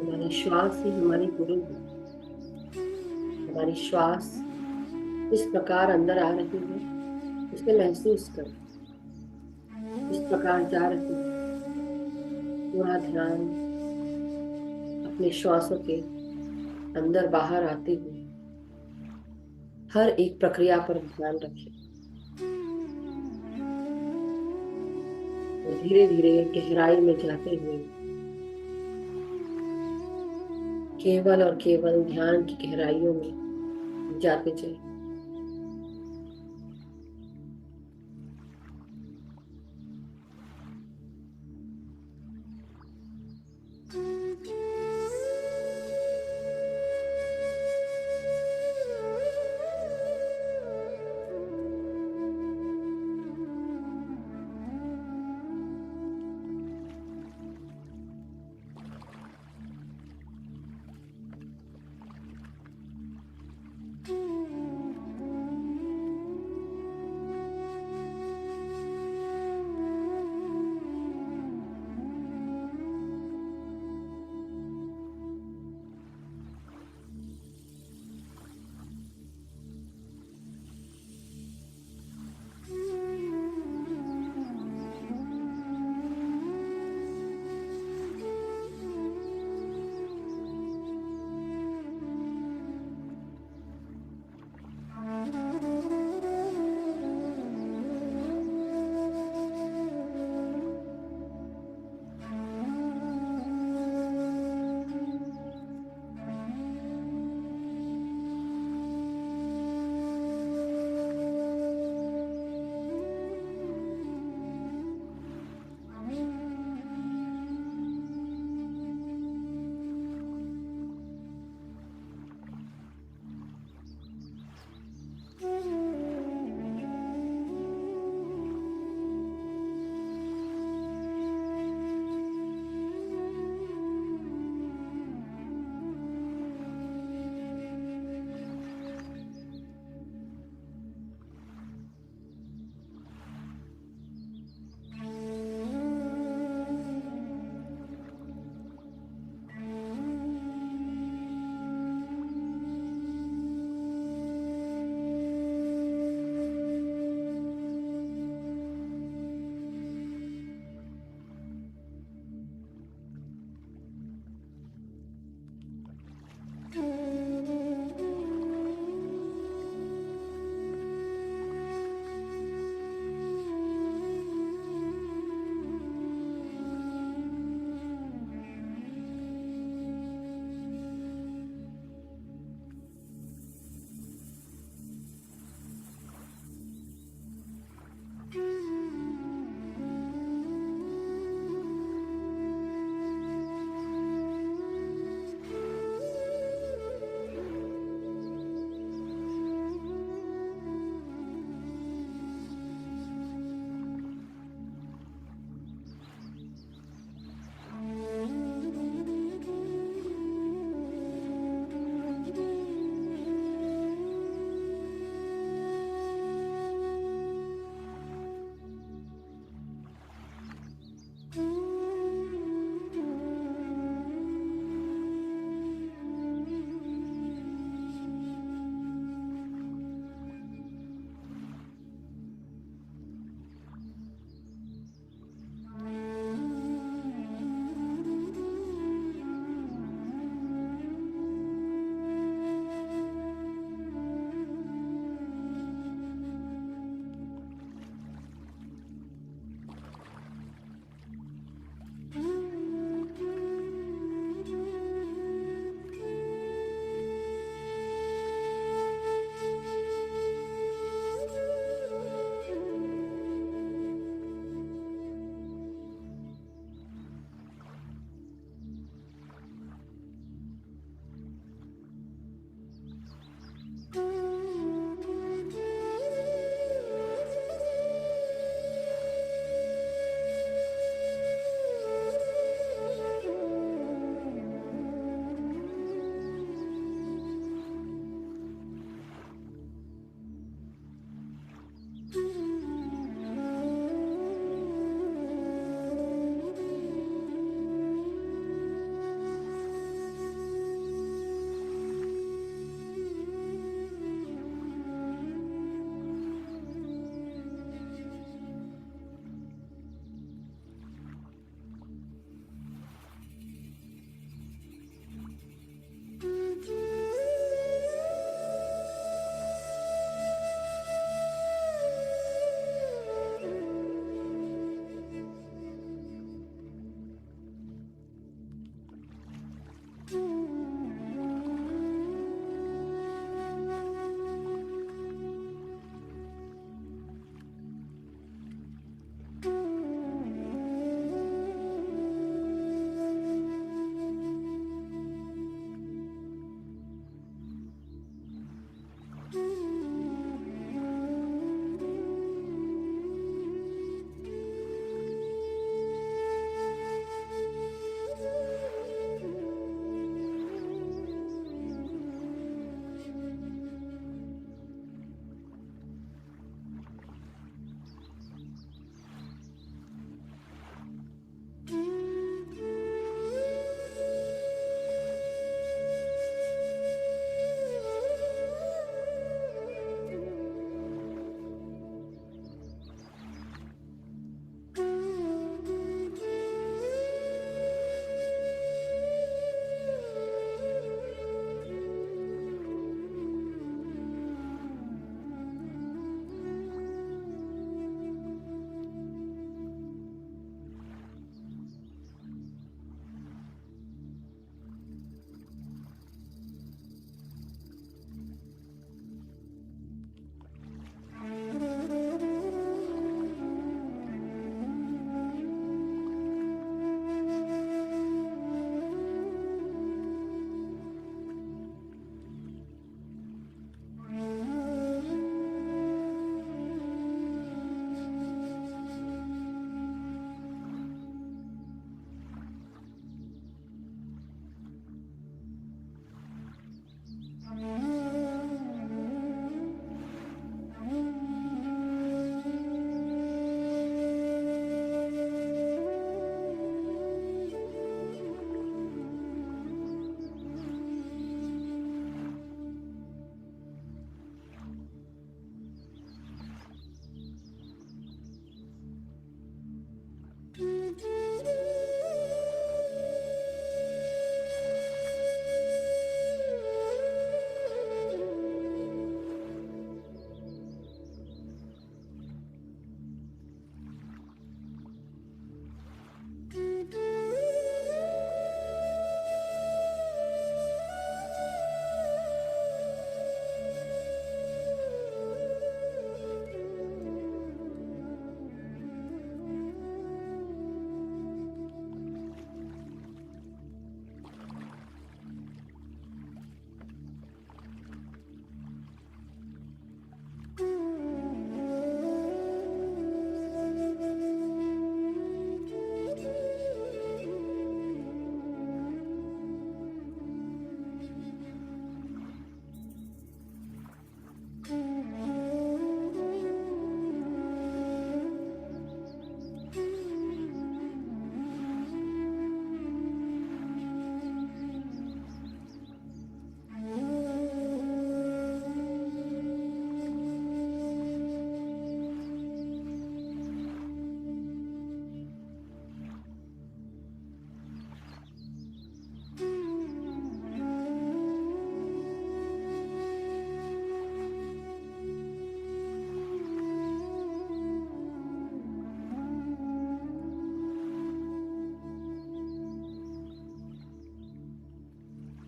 हमारी श्वास ही हमारी गुरु है। हमारी श्वास इस प्रकार अंदर आ रही है, उसे महसूस कर। इस प्रकार जा रही है, पूरा ध्यान अपने श्वासों के अंदर बाहर आते हुए हर एक प्रक्रिया पर ध्यान रखें। और धीरे धीरे गहराई में जाते हुए केवल और केवल ध्यान की गहराइयों में जाते जाए।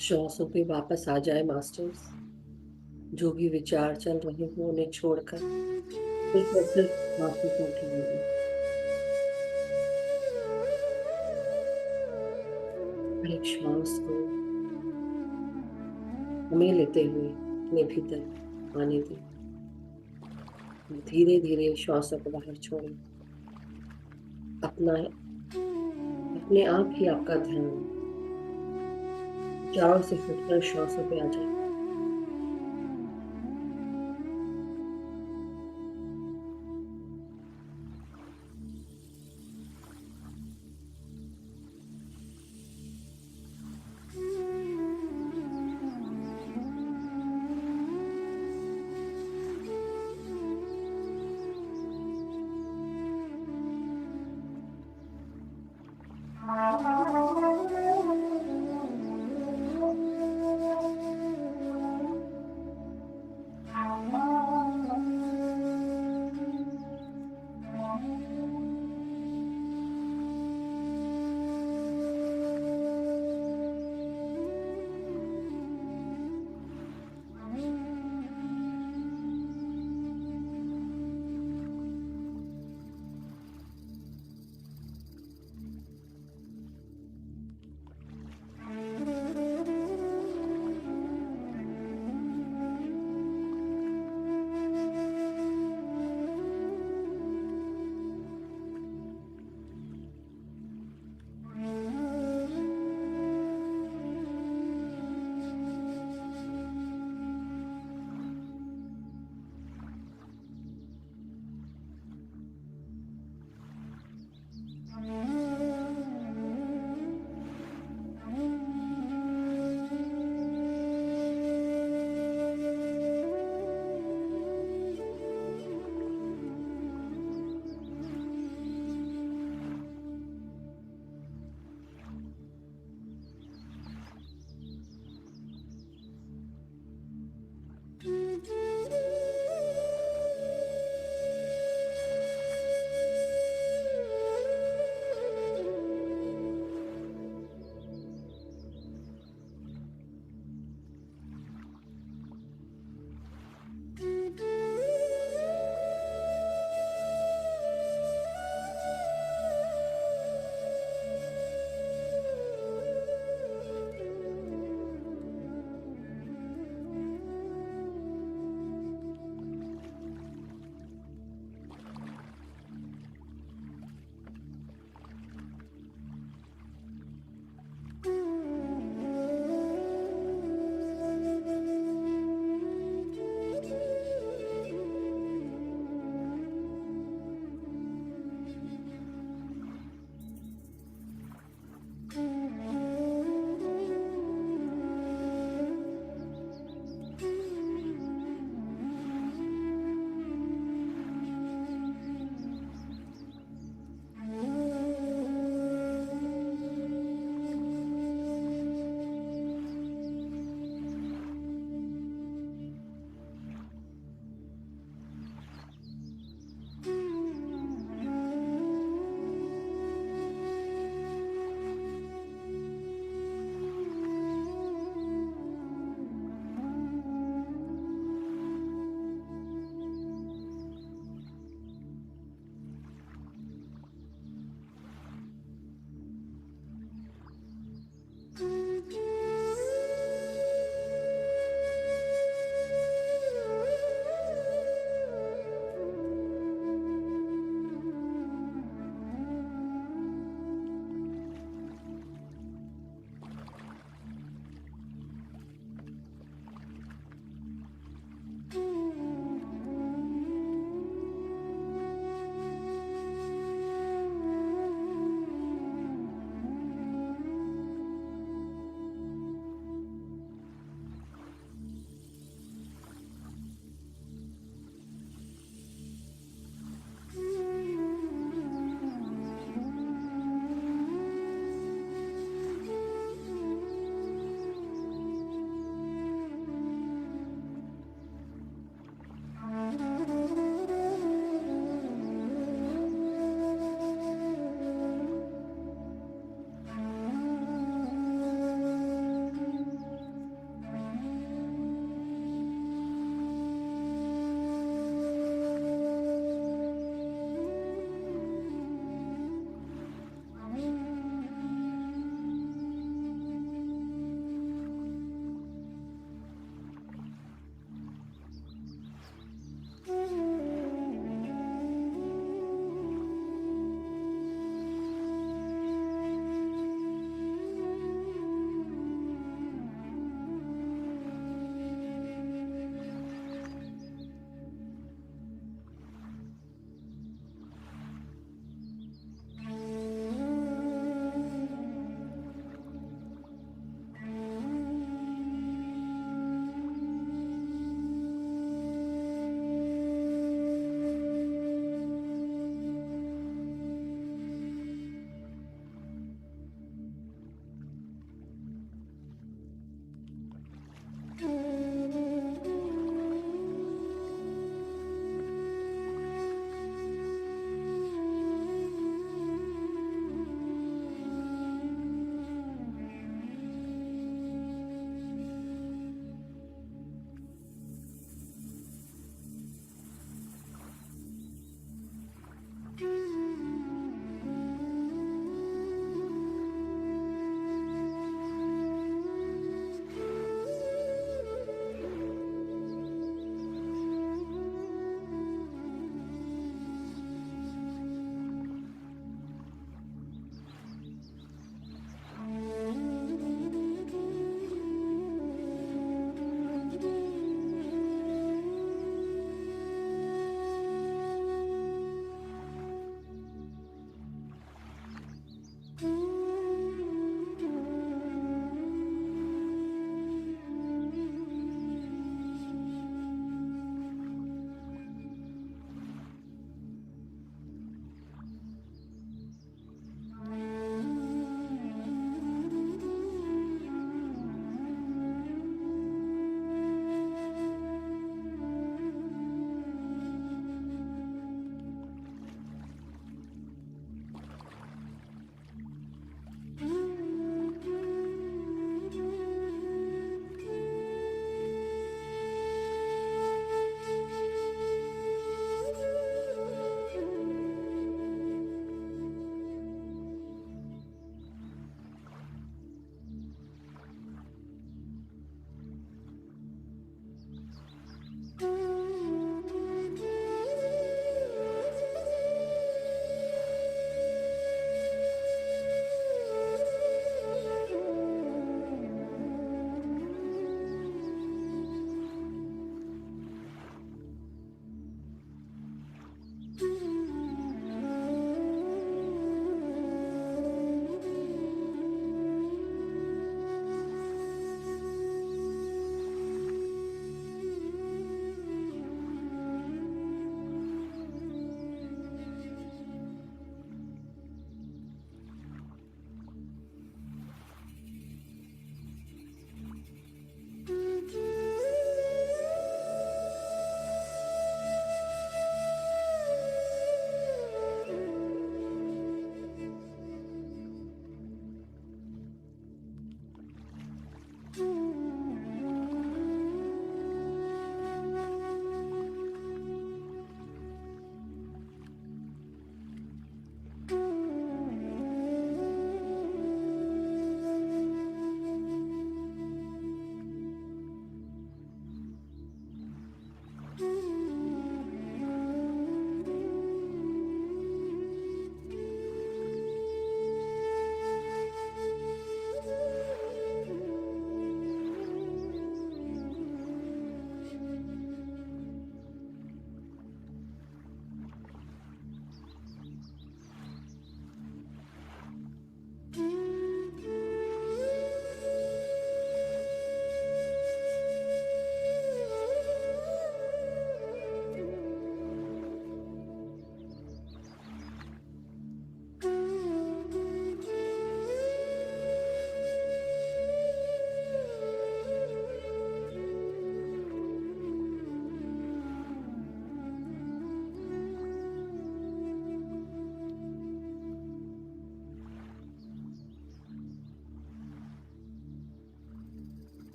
श्वासों पे वापस आ जाए मास्टर्स। जो भी विचार चल रहे हो उन्हें छोड़कर सिर्फ और सिर्फ श्वासों पर ध्यान दो। हर एक श्वास को हमें लेते हुए अपने भीतर आने दें। धीरे धीरे श्वासों को बाहर छोड़ें। अपना अपने आप ही आपका ध्यान विचारों से हटकर श्वासों पे आ जाए।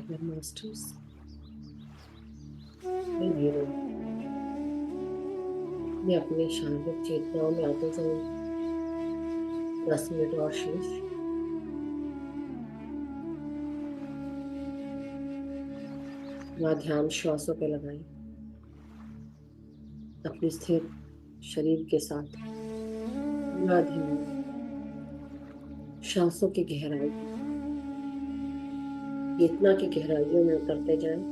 my masters. मैं नीरू, मैं अपने शारीरिक चेतनाओं में आते जाऊं 10 मिनट और शेष। वहाँ ध्यान श्वासों पे लगाएं, अपनी स्थिर शरीर के साथ पूरा ध्यान श्वासों की गहराई, चेतना की गहराइयों में उतरते जाएं।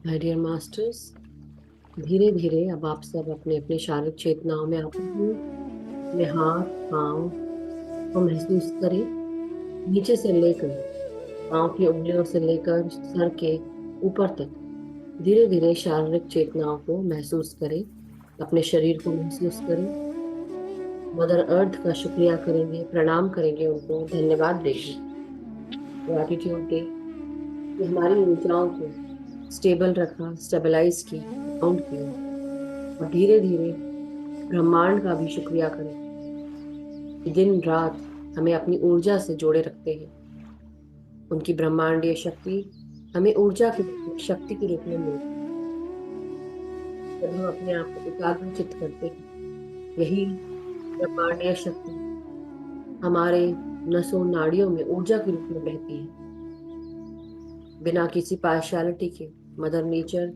माय डियर मास्टर्स, धीरे धीरे अब आप सब अपने अपने शारीरिक चेतनाओं में आते हैं। अपने हाथ पांव को महसूस करें, नीचे से लेकर पांव की उंगलियों से लेकर सर के ऊपर तक धीरे धीरे शारीरिक चेतनाओं को महसूस करें। अपने शरीर को महसूस करें। मदर अर्थ का शुक्रिया करेंगे, प्रणाम करेंगे, उनको धन्यवाद देंगे। ग्रैटिट्यूड डे कि हमारी ऊर्जाओं को स्टेबल रखा, स्टेबलाइज किया, ग्राउंड किया। और धीरे धीरे ब्रह्मांड का भी शुक्रिया करें कि दिन रात हमें अपनी ऊर्जा से जोड़े रखते हैं। उनकी ब्रह्मांडीय शक्ति हमें ऊर्जा की शक्ति के रूप में मिलती है। जब हम अपने आप को एकाग्रचित करते हैं, यही ब्रह्मांडीय शक्ति हमारे नसों नाड़ियों में ऊर्जा के रूप में बहती है। बिना किसी पार्शियलिटी के मदर नेचर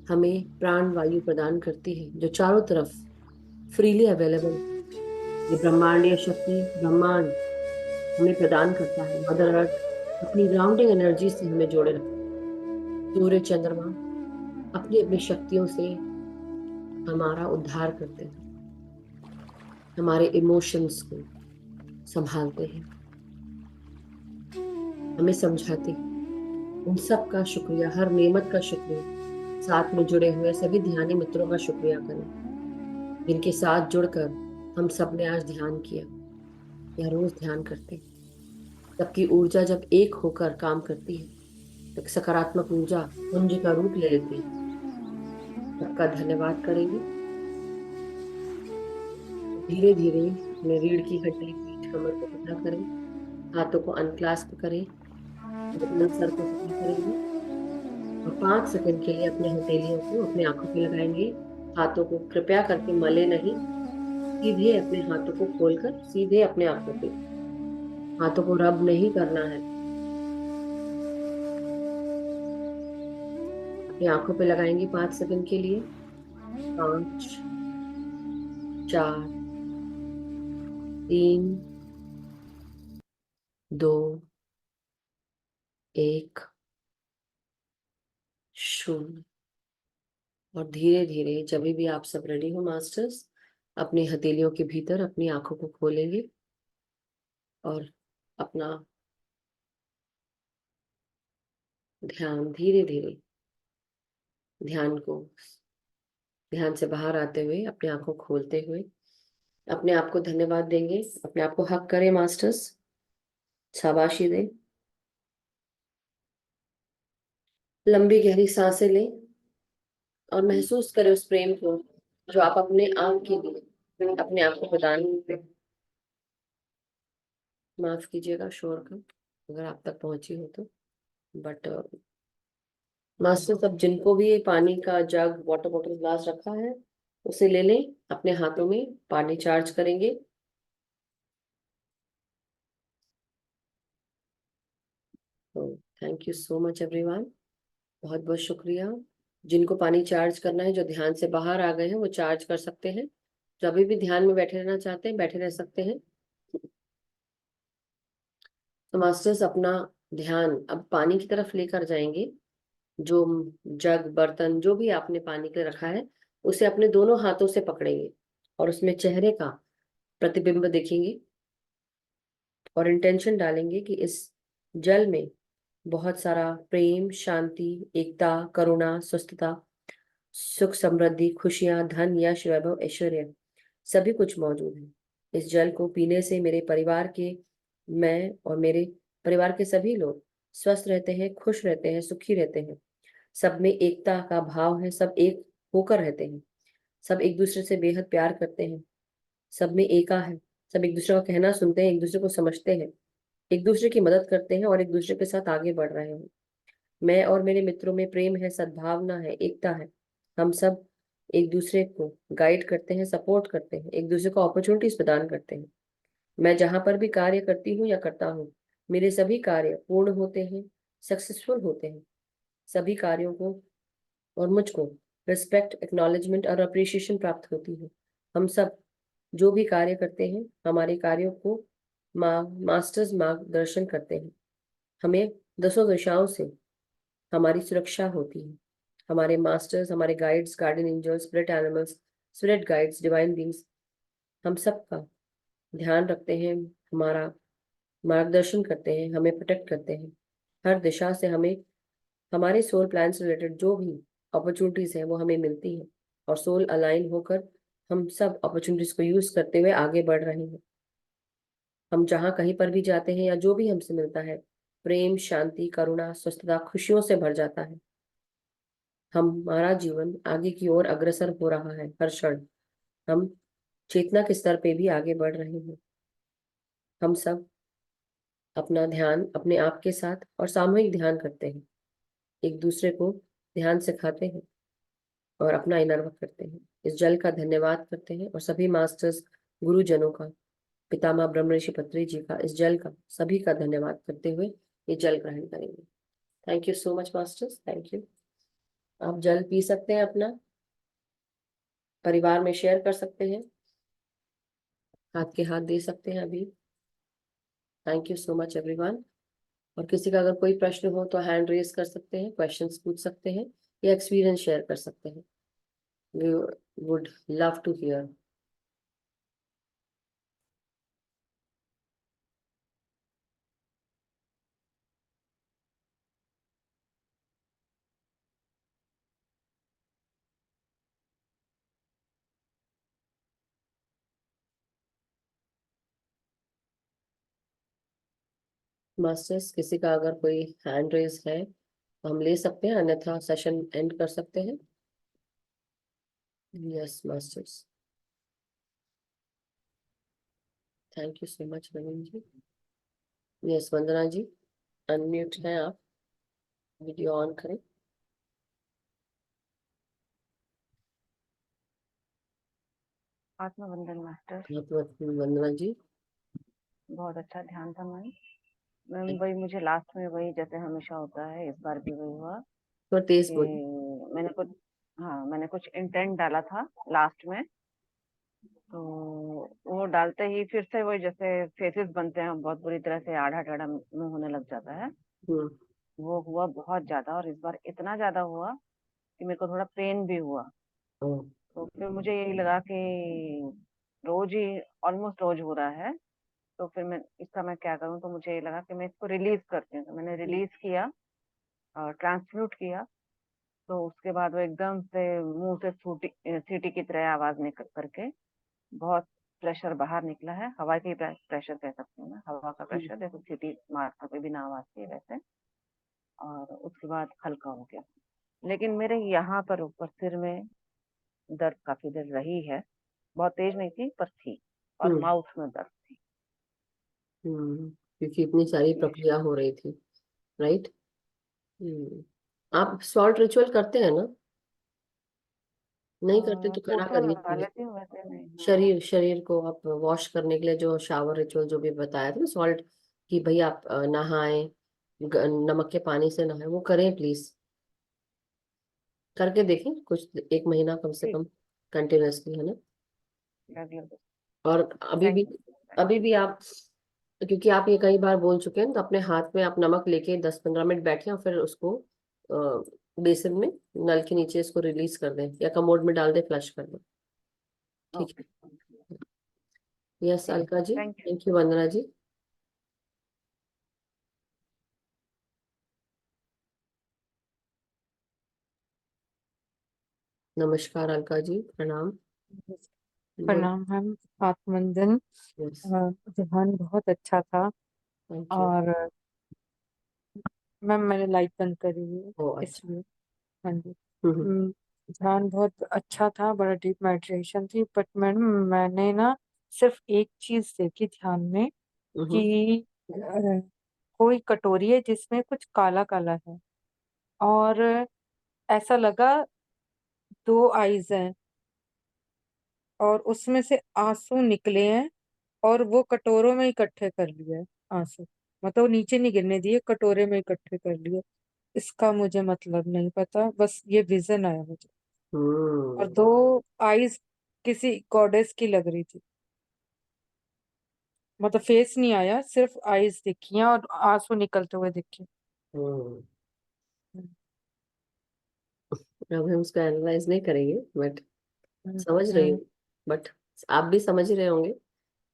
हमें प्राण वायु प्रदान करती है, जो चारों तरफ फ्रीली अवेलेबल है। ये ब्रह्मांडीय शक्ति, ब्रह्मांड हमें प्रदान करता है। मदर अर्थ अपनी ग्राउंडिंग एनर्जी से हमें जोड़े रखता है। सूर्य चंद्रमा अपनी अपनी शक्तियों से हमारा उद्धार करते हैं, हमारे इमोशंस को संभालते हैं, हमें समझाते हैं। उन सब का शुक्रिया, हर नेमत का शुक्रिया। साथ में जुड़े हुए सभी ध्यानी मित्रों का शुक्रिया करें, जिनके साथ जुड़कर हम सब ने आज ध्यान किया या रोज ध्यान करते हैं। सबकी ऊर्जा जब एक होकर काम करती है तो सकारात्मक ऊर्जा पुंज का रूप ले लेती है। सबका धन्यवाद करेंगे। धीरे धीरे अपने रीढ़ की हड्डी, पीठ, कमर को पतला करें, हाथों को अनक्लास्प करें, अपने सर को सीधा करेंगे और 5 सेकंड के लिए अपने हथेलियों को अपने आंखों पे लगाएंगे। हाथों को कृपया करके मले नहीं, सीधे अपने हाथों को खोलकर सीधे अपने आंखों पे, हाथों को रब नहीं करना है। अपनी आंखों पे लगाएंगे 5 सेकंड के लिए। 5 4 3 2 1 0। और धीरे धीरे जब भी आप सब रेडी हो मास्टर्स, अपनी हथेलियों के भीतर अपनी आंखों को खोलेंगे और अपना ध्यान धीरे धीरे ध्यान से बाहर आते हुए अपनी आंखों खोलते हुए अपने आप को धन्यवाद देंगे। अपने आप को हक करें मास्टर्स, शाबाशी दें। लंबी गहरी सांसें लें और महसूस करें उस प्रेम को जो आप अपने आप के लिए अपने आप को प्रदान करते हैं। माफ कीजिएगा शोर का अगर आप तक पहुंची हो तो, बट मास्टर सब जिनको भी ये पानी का जग, वाटर बॉटल, ग्लास रखा है उसे ले लें। अपने हाथों में पानी चार्ज करेंगे। तो thank you so much everyone, बहुत बहुत शुक्रिया। जिनको पानी चार्ज करना है, जो ध्यान से बाहर आ गए हैं, वो चार्ज कर सकते हैं। जो अभी भी ध्यान में बैठे रहना चाहते हैं, बैठे रह सकते हैं। तो मास्टर्स अपना ध्यान अब पानी की तरफ लेकर जाएंगे। जो जग, बर्तन, जो भी आपने पानी के रखा है, उसे अपने दोनों हाथों से पकड़ेंगे और उसमें चेहरे का प्रतिबिंब देखेंगे और इंटेंशन डालेंगे कि इस जल में बहुत सारा प्रेम, शांति, एकता, करुणा, स्वस्थता, सुख, समृद्धि, खुशियां, धन, यश, वैभव, ऐश्वर्य सभी कुछ मौजूद है। इस जल को पीने से मेरे परिवार के, मैं और मेरे परिवार के सभी लोग स्वस्थ रहते हैं, खुश रहते हैं, सुखी रहते हैं। सब में एकता का भाव है, सब एक होकर रहते हैं, सब एक दूसरे से बेहद प्यार करते हैं, सब में एका है, सब एक दूसरे का कहना सुनते हैं, एक दूसरे को समझते हैं, एक दूसरे की मदद करते हैं और एक दूसरे के साथ आगे बढ़ रहे हैं। मैं और मेरे मित्रों में प्रेम है, सद्भावना है, एकता है। हम सब एक दूसरे को गाइड करते हैं, सपोर्ट करते हैं, एक दूसरे को अपॉर्चुनिटीज प्रदान करते हैं। मैं जहां पर भी कार्य करती हूँ या करता हूँ, मेरे सभी कार्य पूर्ण होते हैं, सक्सेसफुल होते हैं। सभी कार्यों को और मुझको रिस्पेक्ट, एक्नॉलेजमेंट और अप्रिशिएशन प्राप्त होती है। हम सब जो भी कार्य करते हैं, हमारे कार्यों को मास्टर्स मार्गदर्शन करते हैं। हमें 10 दिशाओं से हमारी सुरक्षा होती है। हमारे मास्टर्स, हमारे guides, guardian angels, spirit animals, spirit guides, divine beings, हम सब का ध्यान रखते हैं, हमारा मार्गदर्शन करते हैं, हमें प्रोटेक्ट करते हैं। हर दिशा से हमें हमारे सोल प्लान से रिलेटेड जो भी अपॉर्चुनिटीज हैं वो हमें मिलती हैं, और सोल अलाइन होकर हम सब अपॉर्चुनिटीज को यूज करते हुए आगे बढ़ रहे हैं। हम जहाँ कहीं पर भी जाते हैं या जो भी हमसे मिलता है, प्रेम, शांति, करुणा, स्वस्थता, खुशियों से भर जाता है। हमारा जीवन आगे की ओर अग्रसर हो रहा है हर क्षण। हम चेतना के स्तर पे भी आगे बढ़ रहे हैं। हम सब अपना ध्यान अपने आप के साथ और सामूहिक ध्यान करते हैं, एक दूसरे को ध्यान सिखाते हैं और अपना इनर वर्क करते हैं। इस जल का धन्यवाद करते हैं और सभी मास्टर्स, गुरुजनों का, पितामह ब्रह्म ऋषि पत्री जी का, इस जल का, सभी का धन्यवाद करते हुए ये जल ग्रहण करेंगे। Thank you so much masters, thank you. आप जल पी सकते हैं, अपना परिवार में शेयर कर सकते हैं, हाथ के हाथ दे सकते हैं अभी। Thank you so much everyone. और किसी का अगर कोई प्रश्न हो तो हैंड रेज कर सकते हैं, क्वेश्चंस पूछ सकते हैं या एक्सपीरियंस शेयर कर सकते हैं। We would love to hear. Masters, किसी का अगर कोई हैंड रेज है तो हम ले सकते हैं, अन्यथा सेशन एंड कर सकते हैं। Yes masters, thank you so much Raveen ji. Yes Vandana ji, unmute हैं आप, वीडियो ऑन करें। आत्मवंदन मास्टर। वंदना जी, बहुत अच्छा ध्यान था मैम। मैम वही मुझे लास्ट में वही जैसे हमेशा होता है, इस बार भी वही हुआ तो तेज कि बोलिए। मैंने कुछ इंटेंट डाला था लास्ट में, तो वो डालते ही फिर से वही जैसे फेसेस बनते हैं, बहुत बुरी तरह से आड़ा टेढ़ा मुंह होने लग जाता है। हम्म, वो हुआ बहुत ज्यादा, और इस बार इतना ज्यादा हुआ कि मेरे को थोड़ा पेन भी हुआ। ओ, तो फिर मुझे यही लगा कि रोज ही, ऑलमोस्ट रोज हो रहा है, तो फिर मैं क्या करूं। तो मुझे ये लगा कि मैं इसको रिलीज करती हूँ, तो मैंने रिलीज किया और ट्रांसम्यूट किया। तो उसके बाद वो एकदम से मुंह से सीटी की तरह आवाज निकल करके बहुत प्रेशर बाहर निकला है। हवा की प्रेशर कह सकती हूँ मैं, हवा का प्रेशर, जैसे सीटी मार करके बिना आवाज के वैसे। और उसके बाद हल्का हो गया। लेकिन मेरे यहाँ पर ऊपर सिर में दर्द काफी देर रही है, बहुत तेज नहीं थी पर थी, और हम्म, माउथ में दर्द थी। क्योंकि इतनी सारी ये प्रक्रिया हो रही थी, राइट। आप सॉल्ट रिचुअल करते हैं ना? नहीं करते तो करा पोछा करिए लगा प्लीज। लेती हूँ, वैसे नहीं। हाँ। शरीर शरीर को आप वॉश करने के लिए जो शावर रिचुअल जो भी बताया था ना, सॉल्ट, कि भाई आप नहाएं, नमक के पानी से नहाएं, वो करें प्लीज। करके देखें कुछ, 1 महीना कम से ठीक, कम कंटिन्यूअसली, है ना। रेगुलर। और अभी थैंक भी, यू। अभी भी आप, क्योंकि आप ये कई बार बोल चुके हैं, तो अपने हाथ में आप नमक लेके 10-15 मिनट बैठे और फिर उसको बेसिन में, नल के नीचे इसको रिलीज कर दें या कमोड में डाल दें, फ्लश कर दें। ठीक ओके। है। यस ठीक, Alka ji, thank you. Thank you Vandana जी। नमस्कार अलका जी, प्रणाम। बोल। प्रणाम मैम, आत्मवंदन। यस, ध्यान बहुत अच्छा था। Thank you. और मैम मैंने लाइट बंद करी हुई है, ओ अच्छा। इसलिए। हाँ जी। हम्म, हम्म, ध्यान बहुत अच्छा था, बड़ा डीप मेडिटेशन थी। बट मैडम मैंने ना सिर्फ एक चीज देखी ध्यान में हम्म, कि कोई कटोरी है जिसमें कुछ काला काला है, और ऐसा लगा 2 आईज हैं और उसमें से आंसू निकले हैं, और वो कटोरों में इकट्ठे कर लिए आंसू। मतलब वो नीचे नहीं गिरने दिए, कटोरे में इकट्ठे कर लिए। इसका मुझे मतलब नहीं पता, बस ये विजन आया मुझे। और हम्म, 2 आईज किसी गॉडेस की लग रही थी, मतलब फेस नहीं आया, सिर्फ आईज दिखी हैं और आंसू निकलते हुए दिखे। हम्म। अब हम उसको एनालाइज नहीं करेंगे, बट समझ रही हूँ। बट आप भी समझ रहे होंगे,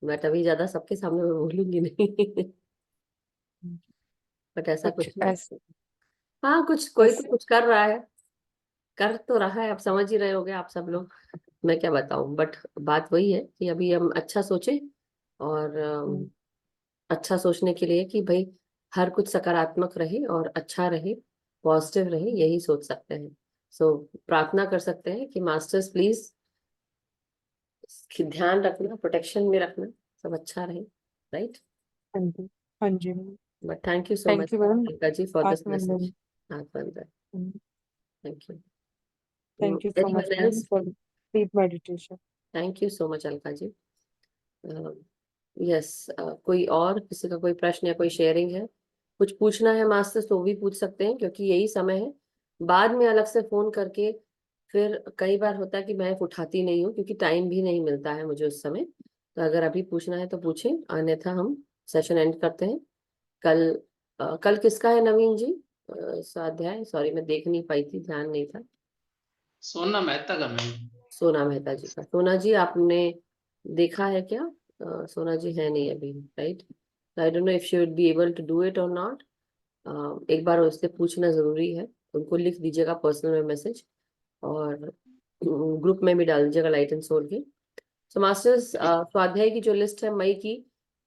बट अभी ज्यादा सबके सामने मैं बोलूंगी नहीं। बट ऐसा कुछ कुछ नहीं। ऐसे हाँ, कुछ कोई तो जैसे कुछ कर रहा है, कर तो रहा है, आप समझ ही रहे होगे आप सब लोग। मैं क्या बताऊं, बट बात वही है कि अभी हम अच्छा सोचें, और अच्छा सोचने के लिए कि भाई हर कुछ सकारात्मक रहे और अच्छा रहे, पॉजिटिव रहे, यही सोच सकते हैं। सो प्रार्थना कर सकते हैं कि मास्टर्स प्लीज ध्यान रखना, प्रोटेक्शन में रखना, सब अच्छा रहे, राइट। हाँ जी, हाँ जी ma'am. But thank you so thank much you ma'am. Alka ji for this message. आत्मवंदन। Thank you. Thank you so much anyone ma'am else? For deep meditation. Thank you so much Alka ji. Yes, कोई और, किसी का कोई प्रश्न या कोई शेयरिंग है, कुछ पूछना है मास्टर्स तो भी पूछ सकते हैं, क्योंकि यही समय है। बाद में अलग से फोन करके फिर कई बार होता है कि मैं उठाती नहीं हूँ, क्योंकि टाइम भी नहीं मिलता है मुझे उस समय। तो अगर अभी पूछना है तो पूछें, अन्यथा हम सेशन एंड करते हैं। कल कल किसका है नवीन जी स्वाध्याय? सॉरी, मैं देख नहीं पाई थी, ध्यान नहीं था। सोना मेहता का मैम। सोना मेहता जी का। सोना जी आपने देखा है क्या? सोना जी है नहीं अभी, right. I don't know if she would be able to do it और नॉट। एक बार उससे पूछना जरूरी है, उनको लिख दीजिएगा पर्सनल में मैसेज, और ग्रुप में भी डाल दीजिएगा लाइट एंड सोल की। सो मास्टर्स, स्वाध्याय की जो लिस्ट है मई की,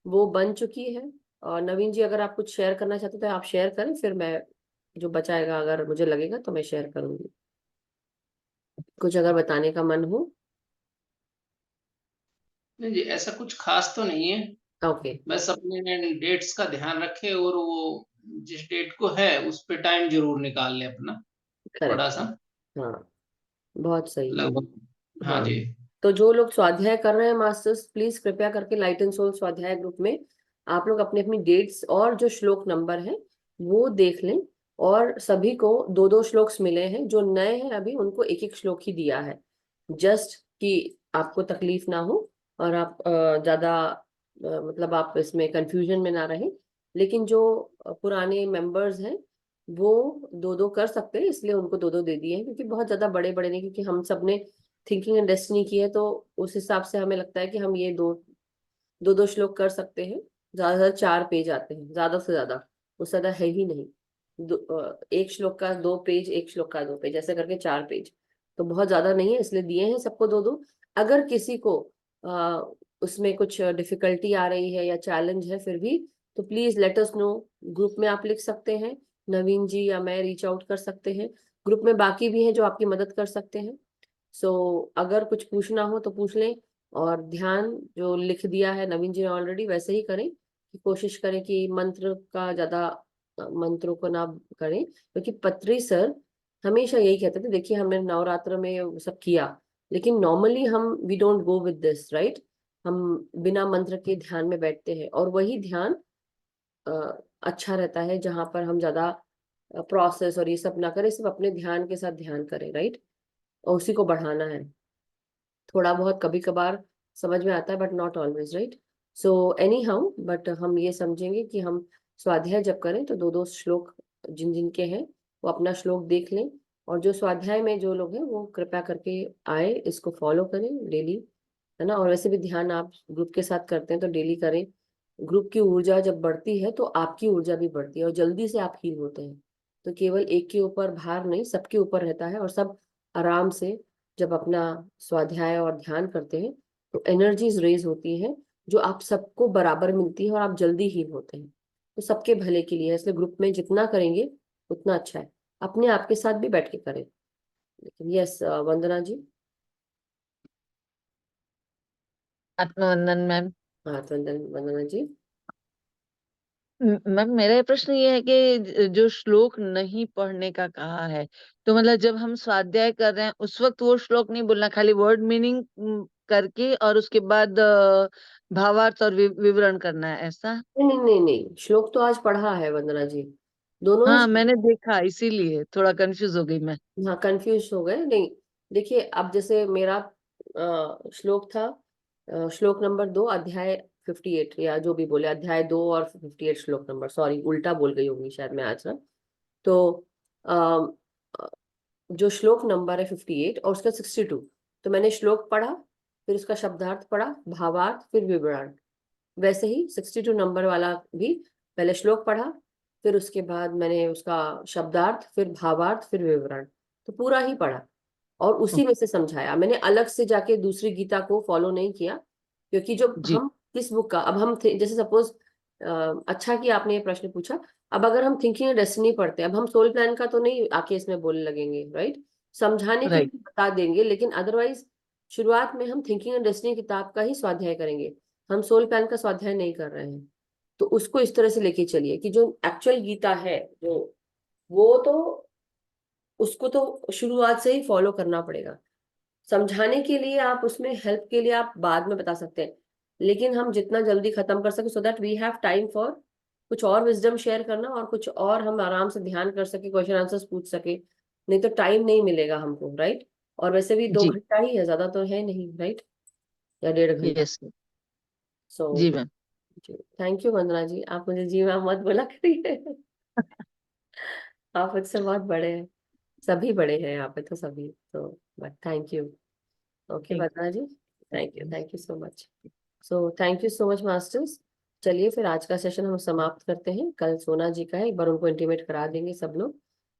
वो बन चुकी है। और नवीन जी अगर आप कुछ शेयर करना चाहते हो तो आप शेयर करें, फिर मैं जो बचाएगा अगर मुझे लगेगा तो मैं शेयर करूंगी, कुछ अगर बताने का मन हो। नहीं जी, ऐसा कुछ खास तो नहीं है। ओके। बस अपने डेट्स का ध्यान रखे, और वो जिस डेट को है उस पे टाइम जरूर निकाल ले अपना, थोड़ा करेक्ट। सा, हाँ, बहुत सही। लगभग। हाँ हाँ, जी। तो जो लोग स्वाध्याय कर रहे हैं मास्टर्स, प्लीज कृपया करके लाइट एंड सोल स्वाध्याय ग्रुप में आप लोग अपनी अपनी डेट्स और जो श्लोक नंबर है वो देख लें। और सभी को दो दो श्लोक्स मिले हैं, जो नए हैं अभी उनको एक एक श्लोक ही दिया है, जस्ट कि आपको तकलीफ ना हो, और आप ज्यादा मतलब आप इसमें कंफ्यूजन में ना रहे। लेकिन जो पुराने मेंबर्स हैं वो दो दो कर सकते हैं, इसलिए उनको दो दो दे दिए हैं, क्योंकि बहुत ज्यादा बड़े बड़े नहीं, क्योंकि हम सब ने थिंकिंग एंड डेस्टिनी की है, तो उस हिसाब से हमें लगता है कि हम ये दो दो दो श्लोक कर सकते हैं। ज्यादा से ज्यादा 4 पेज आते हैं, ज्यादा से ज्यादा, उससे ज्यादा है ही नहीं। एक श्लोक का 2 पेज, एक श्लोक का 2 पेज, ऐसे करके 4 पेज, तो बहुत ज्यादा नहीं है, इसलिए दिए हैं सबको दो दो। अगर किसी को आ, उसमें कुछ डिफिकल्टी आ रही है या चैलेंज है फिर भी, तो please let us know. Group में आप लिख सकते हैं, नवीन जी या मैं रीच आउट कर सकते हैं। ग्रुप में बाकी भी हैं जो आपकी मदद कर सकते हैं। सो अगर कुछ पूछना हो तो पूछ लें। और ध्यान जो लिख दिया है नवीन जी ने ऑलरेडी, वैसे ही करें, कि कोशिश करें कि मंत्र का ज्यादा मंत्रों को ना करें, क्योंकि पत्री सर हमेशा यही कहते थे, देखिए हमने नवरात्र में वो सब किया, लेकिन नॉर्मली हम we don't go with this, right. हम बिना मंत्र के ध्यान में बैठते हैं, और वही ध्यान अच्छा रहता है, जहां पर हम ज्यादा प्रोसेस और ये सब ना करें, सिर्फ अपने ध्यान के साथ ध्यान करें, राइट। और उसी को बढ़ाना है। थोड़ा बहुत कभी कभार समझ में आता है, but not always, right. So any how, but हम ये समझेंगे कि हम स्वाध्याय जब करें तो दो दो श्लोक जिन जिन के हैं वो अपना श्लोक देख लें। और जो स्वाध्याय में जो लोग हैं वो कृपया करके आए, इसको फॉलो करें डेली, है ना। और वैसे भी ध्यान आप ग्रुप के साथ करते हैं तो डेली करें। ग्रुप की ऊर्जा जब बढ़ती है तो आपकी ऊर्जा भी बढ़ती है, और जल्दी से आप हील होते हैं। तो केवल एक के ऊपर भार नहीं, सबके ऊपर रहता है, और सब आराम से जब अपना स्वाध्याय और ध्यान करते हैं तो एनर्जीज रेज होती हैं, जो आप सबको बराबर मिलती है, और आप जल्दी हील होते हैं। तो सबके भले के लिए है, इसलिए ग्रुप में जितना करेंगे उतना अच्छा है। अपने आप के साथ भी बैठ के करें। लेकिन यस, वंदना जी। आत्मवंदन मैम। हाँ, वंदना जी। मैम मेरा प्रश्न ये है कि जो श्लोक नहीं पढ़ने का कहा है, तो मतलब जब हम स्वाध्याय कर रहे हैं उस वक्त वो श्लोक नहीं बोलना, खाली वर्ड मीनिंग करके और उसके बाद भावार्थ और विवरण करना है, ऐसा? नहीं नहीं नहीं नहीं, श्लोक तो आज पढ़ा है वंदना जी, दोनों ही। हाँ मैंने देखा, इसीलिए थोड़ा कंफ्यूज हो गई मैं। हाँ, कंफ्यूज हो गए नहीं। देखिए, अब जैसे मेरा श्लोक था, श्लोक नंबर 2 अध्याय 58, या जो भी बोले, अध्याय 2 और 58 श्लोक नंबर, सॉरी उल्टा बोल गई होंगी शायद मैं आज ना। तो जो श्लोक नंबर है 58 और उसका 62, तो मैंने श्लोक पढ़ा, फिर उसका शब्दार्थ पढ़ा, भावार्थ, फिर विवरण। वैसे ही 62 नंबर वाला भी पहले श्लोक पढ़ा, फिर उसके बाद मैंने उसका शब्दार्थ, फिर भावार्थ, फिर विवरण, तो पूरा ही पढ़ा और उसी में से समझाया। मैंने अलग से जाके दूसरी गीता को फॉलो नहीं किया, क्योंकि जो जी हम किस बुक का, अब हम जैसे सपोज, अच्छा कि आपने ये प्रश्न पूछा। अब अगर हम थिंकिंग एंड डेस्टिनी पढ़ते हैं, अब हम सोल प्लान का तो नहीं आके इसमें बोलने लगेंगे, राइट? समझाने के राइट लिए बता देंगे, लेकिन अदरवाइज शुरुआत में हम थिंकिंग एंड डेस्टिनी किताब का ही स्वाध्याय करेंगे, हम सोल प्लान का स्वाध्याय नहीं कर रहे हैं। तो उसको इस तरह से लेके चलिए कि जो एक्चुअल गीता है, जो वो तो उसको तो शुरुआत से ही फॉलो करना पड़ेगा। समझाने के लिए आप, उसमें हेल्प के लिए आप बाद में बता सकते हैं, लेकिन हम जितना जल्दी खत्म कर सके, so that we have time for कुछ और विजडम शेयर करना, और कुछ और हम आराम से ध्यान कर सके, क्वेश्चन आंसर्स पूछ सके। नहीं तो टाइम नहीं मिलेगा हमको, राइट? और वैसे भी 2 जी घंटा ही है, ज्यादा तो है नहीं, राइट? या 1.5 घंटा। यस सो जी ma'am. Thank you Vandana ji, आप मुझे जी मैम मत बोला करिए। आप मुझसे बहुत बड़े हैं, सभी बड़े हैं यहाँ पे तो, सभी तो, but thank you. Okay thank Vandana ji, thank you so much. So thank you so much masters. चलिए फिर आज का सेशन हम समाप्त करते हैं। कल सोना जी का है, एक बार उनको इंटीमेट करा देंगे सब लोग,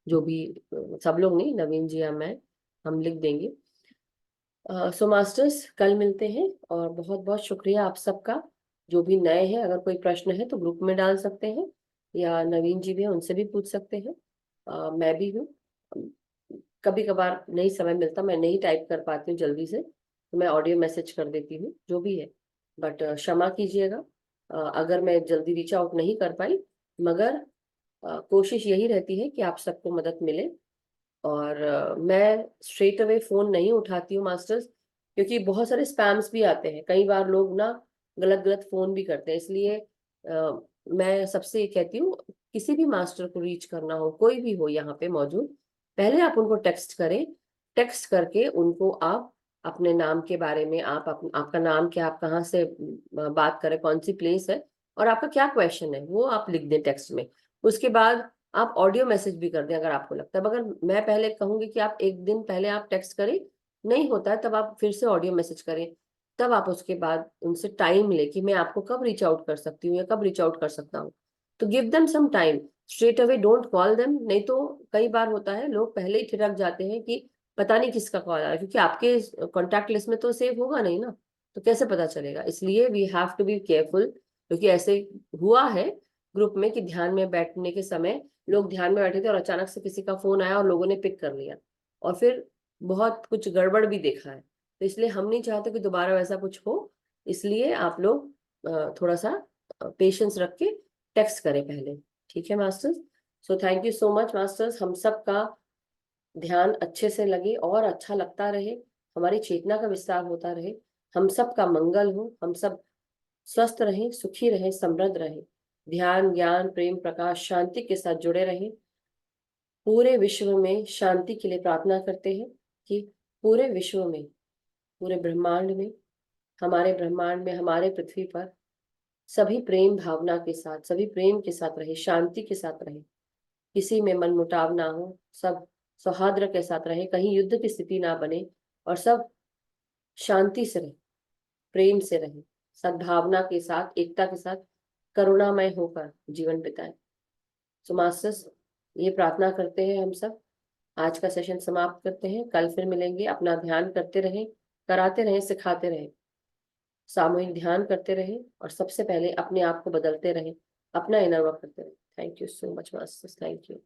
जो भी, सब लोग नहीं, नवीन जी या मैं, हम लिख देंगे। सो मास्टर्स कल मिलते हैं, और बहुत बहुत शुक्रिया आप सबका। जो भी नए हैं, अगर कोई प्रश्न है तो ग्रुप में डाल सकते हैं, या नवीन जी भी हैं उनसे भी पूछ सकते हैं। मैं भी हूँ, कभी कभार नहीं समय मिलता, मैं नहीं टाइप कर पाती हूँ जल्दी से, तो मैं ऑडियो मैसेज कर देती हूँ, जो भी है। बट क्षमा कीजिएगा अगर मैं जल्दी रीच आउट नहीं कर पाई, मगर कोशिश यही रहती है कि आप सबको मदद मिले। और मैं स्ट्रेट अवे फोन नहीं उठाती हूँ मास्टर्स, क्योंकि बहुत सारे स्पैम्स भी आते हैं, कई बार लोग ना गलत गलत फोन भी करते हैं। इसलिए मैं सबसे ये कहती हूँ, किसी भी मास्टर को रीच करना हो, कोई भी हो यहाँ पे मौजूद, पहले आप उनको टेक्स्ट करें। टेक्स्ट करके उनको आप अपने नाम के बारे में, आपका नाम क्या, आप कहाँ से बात करें, कौन सी प्लेस है, और आपका क्या क्वेश्चन है, वो आप लिख दें टेक्स्ट में। उसके बाद आप ऑडियो मैसेज भी कर दें अगर आपको लगता है। मगर मैं पहले कहूंगी कि आप एक दिन पहले आप टेक्स्ट करें, नहीं होता है तब आप फिर से ऑडियो मैसेज करें। तब आप उसके बाद उनसे टाइम ले कि मैं आपको कब रीच आउट कर सकती हूँ या कब रीच आउट कर सकता हूँ। तो give them some time, straight away don't call them. नहीं तो कई बार होता है लोग पहले ही ठिठक जाते हैं कि पता नहीं किसका कॉल आ रहा है, क्योंकि आपके कॉन्टैक्ट लिस्ट में तो सेव होगा नहीं ना, तो कैसे पता चलेगा? इसलिए we have to be careful, क्योंकि ऐसे हुआ है ग्रुप में कि ध्यान में बैठने के समय लोग ध्यान में बैठे थे और अचानक से किसी का फोन आया और लोगों ने पिक कर लिया, और फिर बहुत कुछ गड़बड़ भी देखा है। तो इसलिए हम नहीं चाहते कि दोबारा वैसा कुछ हो। इसलिए आप लोग थोड़ा सा पेशेंस रख के टेक्स्ट करें पहले, ठीक है masters? So thank you so much masters. हम सब का ध्यान अच्छे से लगे और अच्छा लगता रहे, हमारी चेतना का विस्तार होता रहे, हम सब का मंगल हो, हम सब स्वस्थ रहें, सुखी रहें, समृद्ध रहें, ध्यान ज्ञान प्रेम प्रकाश शांति के साथ जुड़े रहें। पूरे विश्व में शांति के लिए प्रार्थना करते हैं कि पूरे विश्व में, पूरे ब्रह्मांड में, हमारे ब्रह्मांड में, हमारे पृथ्वी पर सभी प्रेम भावना के साथ, सभी प्रेम के साथ रहे, शांति के साथ रहे, किसी में मनमुटाव ना हो, सब सौहार्द के साथ रहे, कहीं युद्ध की स्थिति ना बने, और सब शांति से रहे, प्रेम से रहे, सद्भावना के साथ, एकता के साथ, करुणामय होकर जीवन बिताएं। सो मास्टर्स, ये प्रार्थना करते हैं हम सब, आज का सेशन समाप्त करते हैं। कल फिर मिलेंगे। अपना ध्यान करते रहें, कराते रहें, सिखाते रहें, सामूहिक ध्यान करते रहें, और सबसे पहले अपने आप को बदलते रहें, अपना इनर वर्क करते रहें। Thank you so much masters, thank you.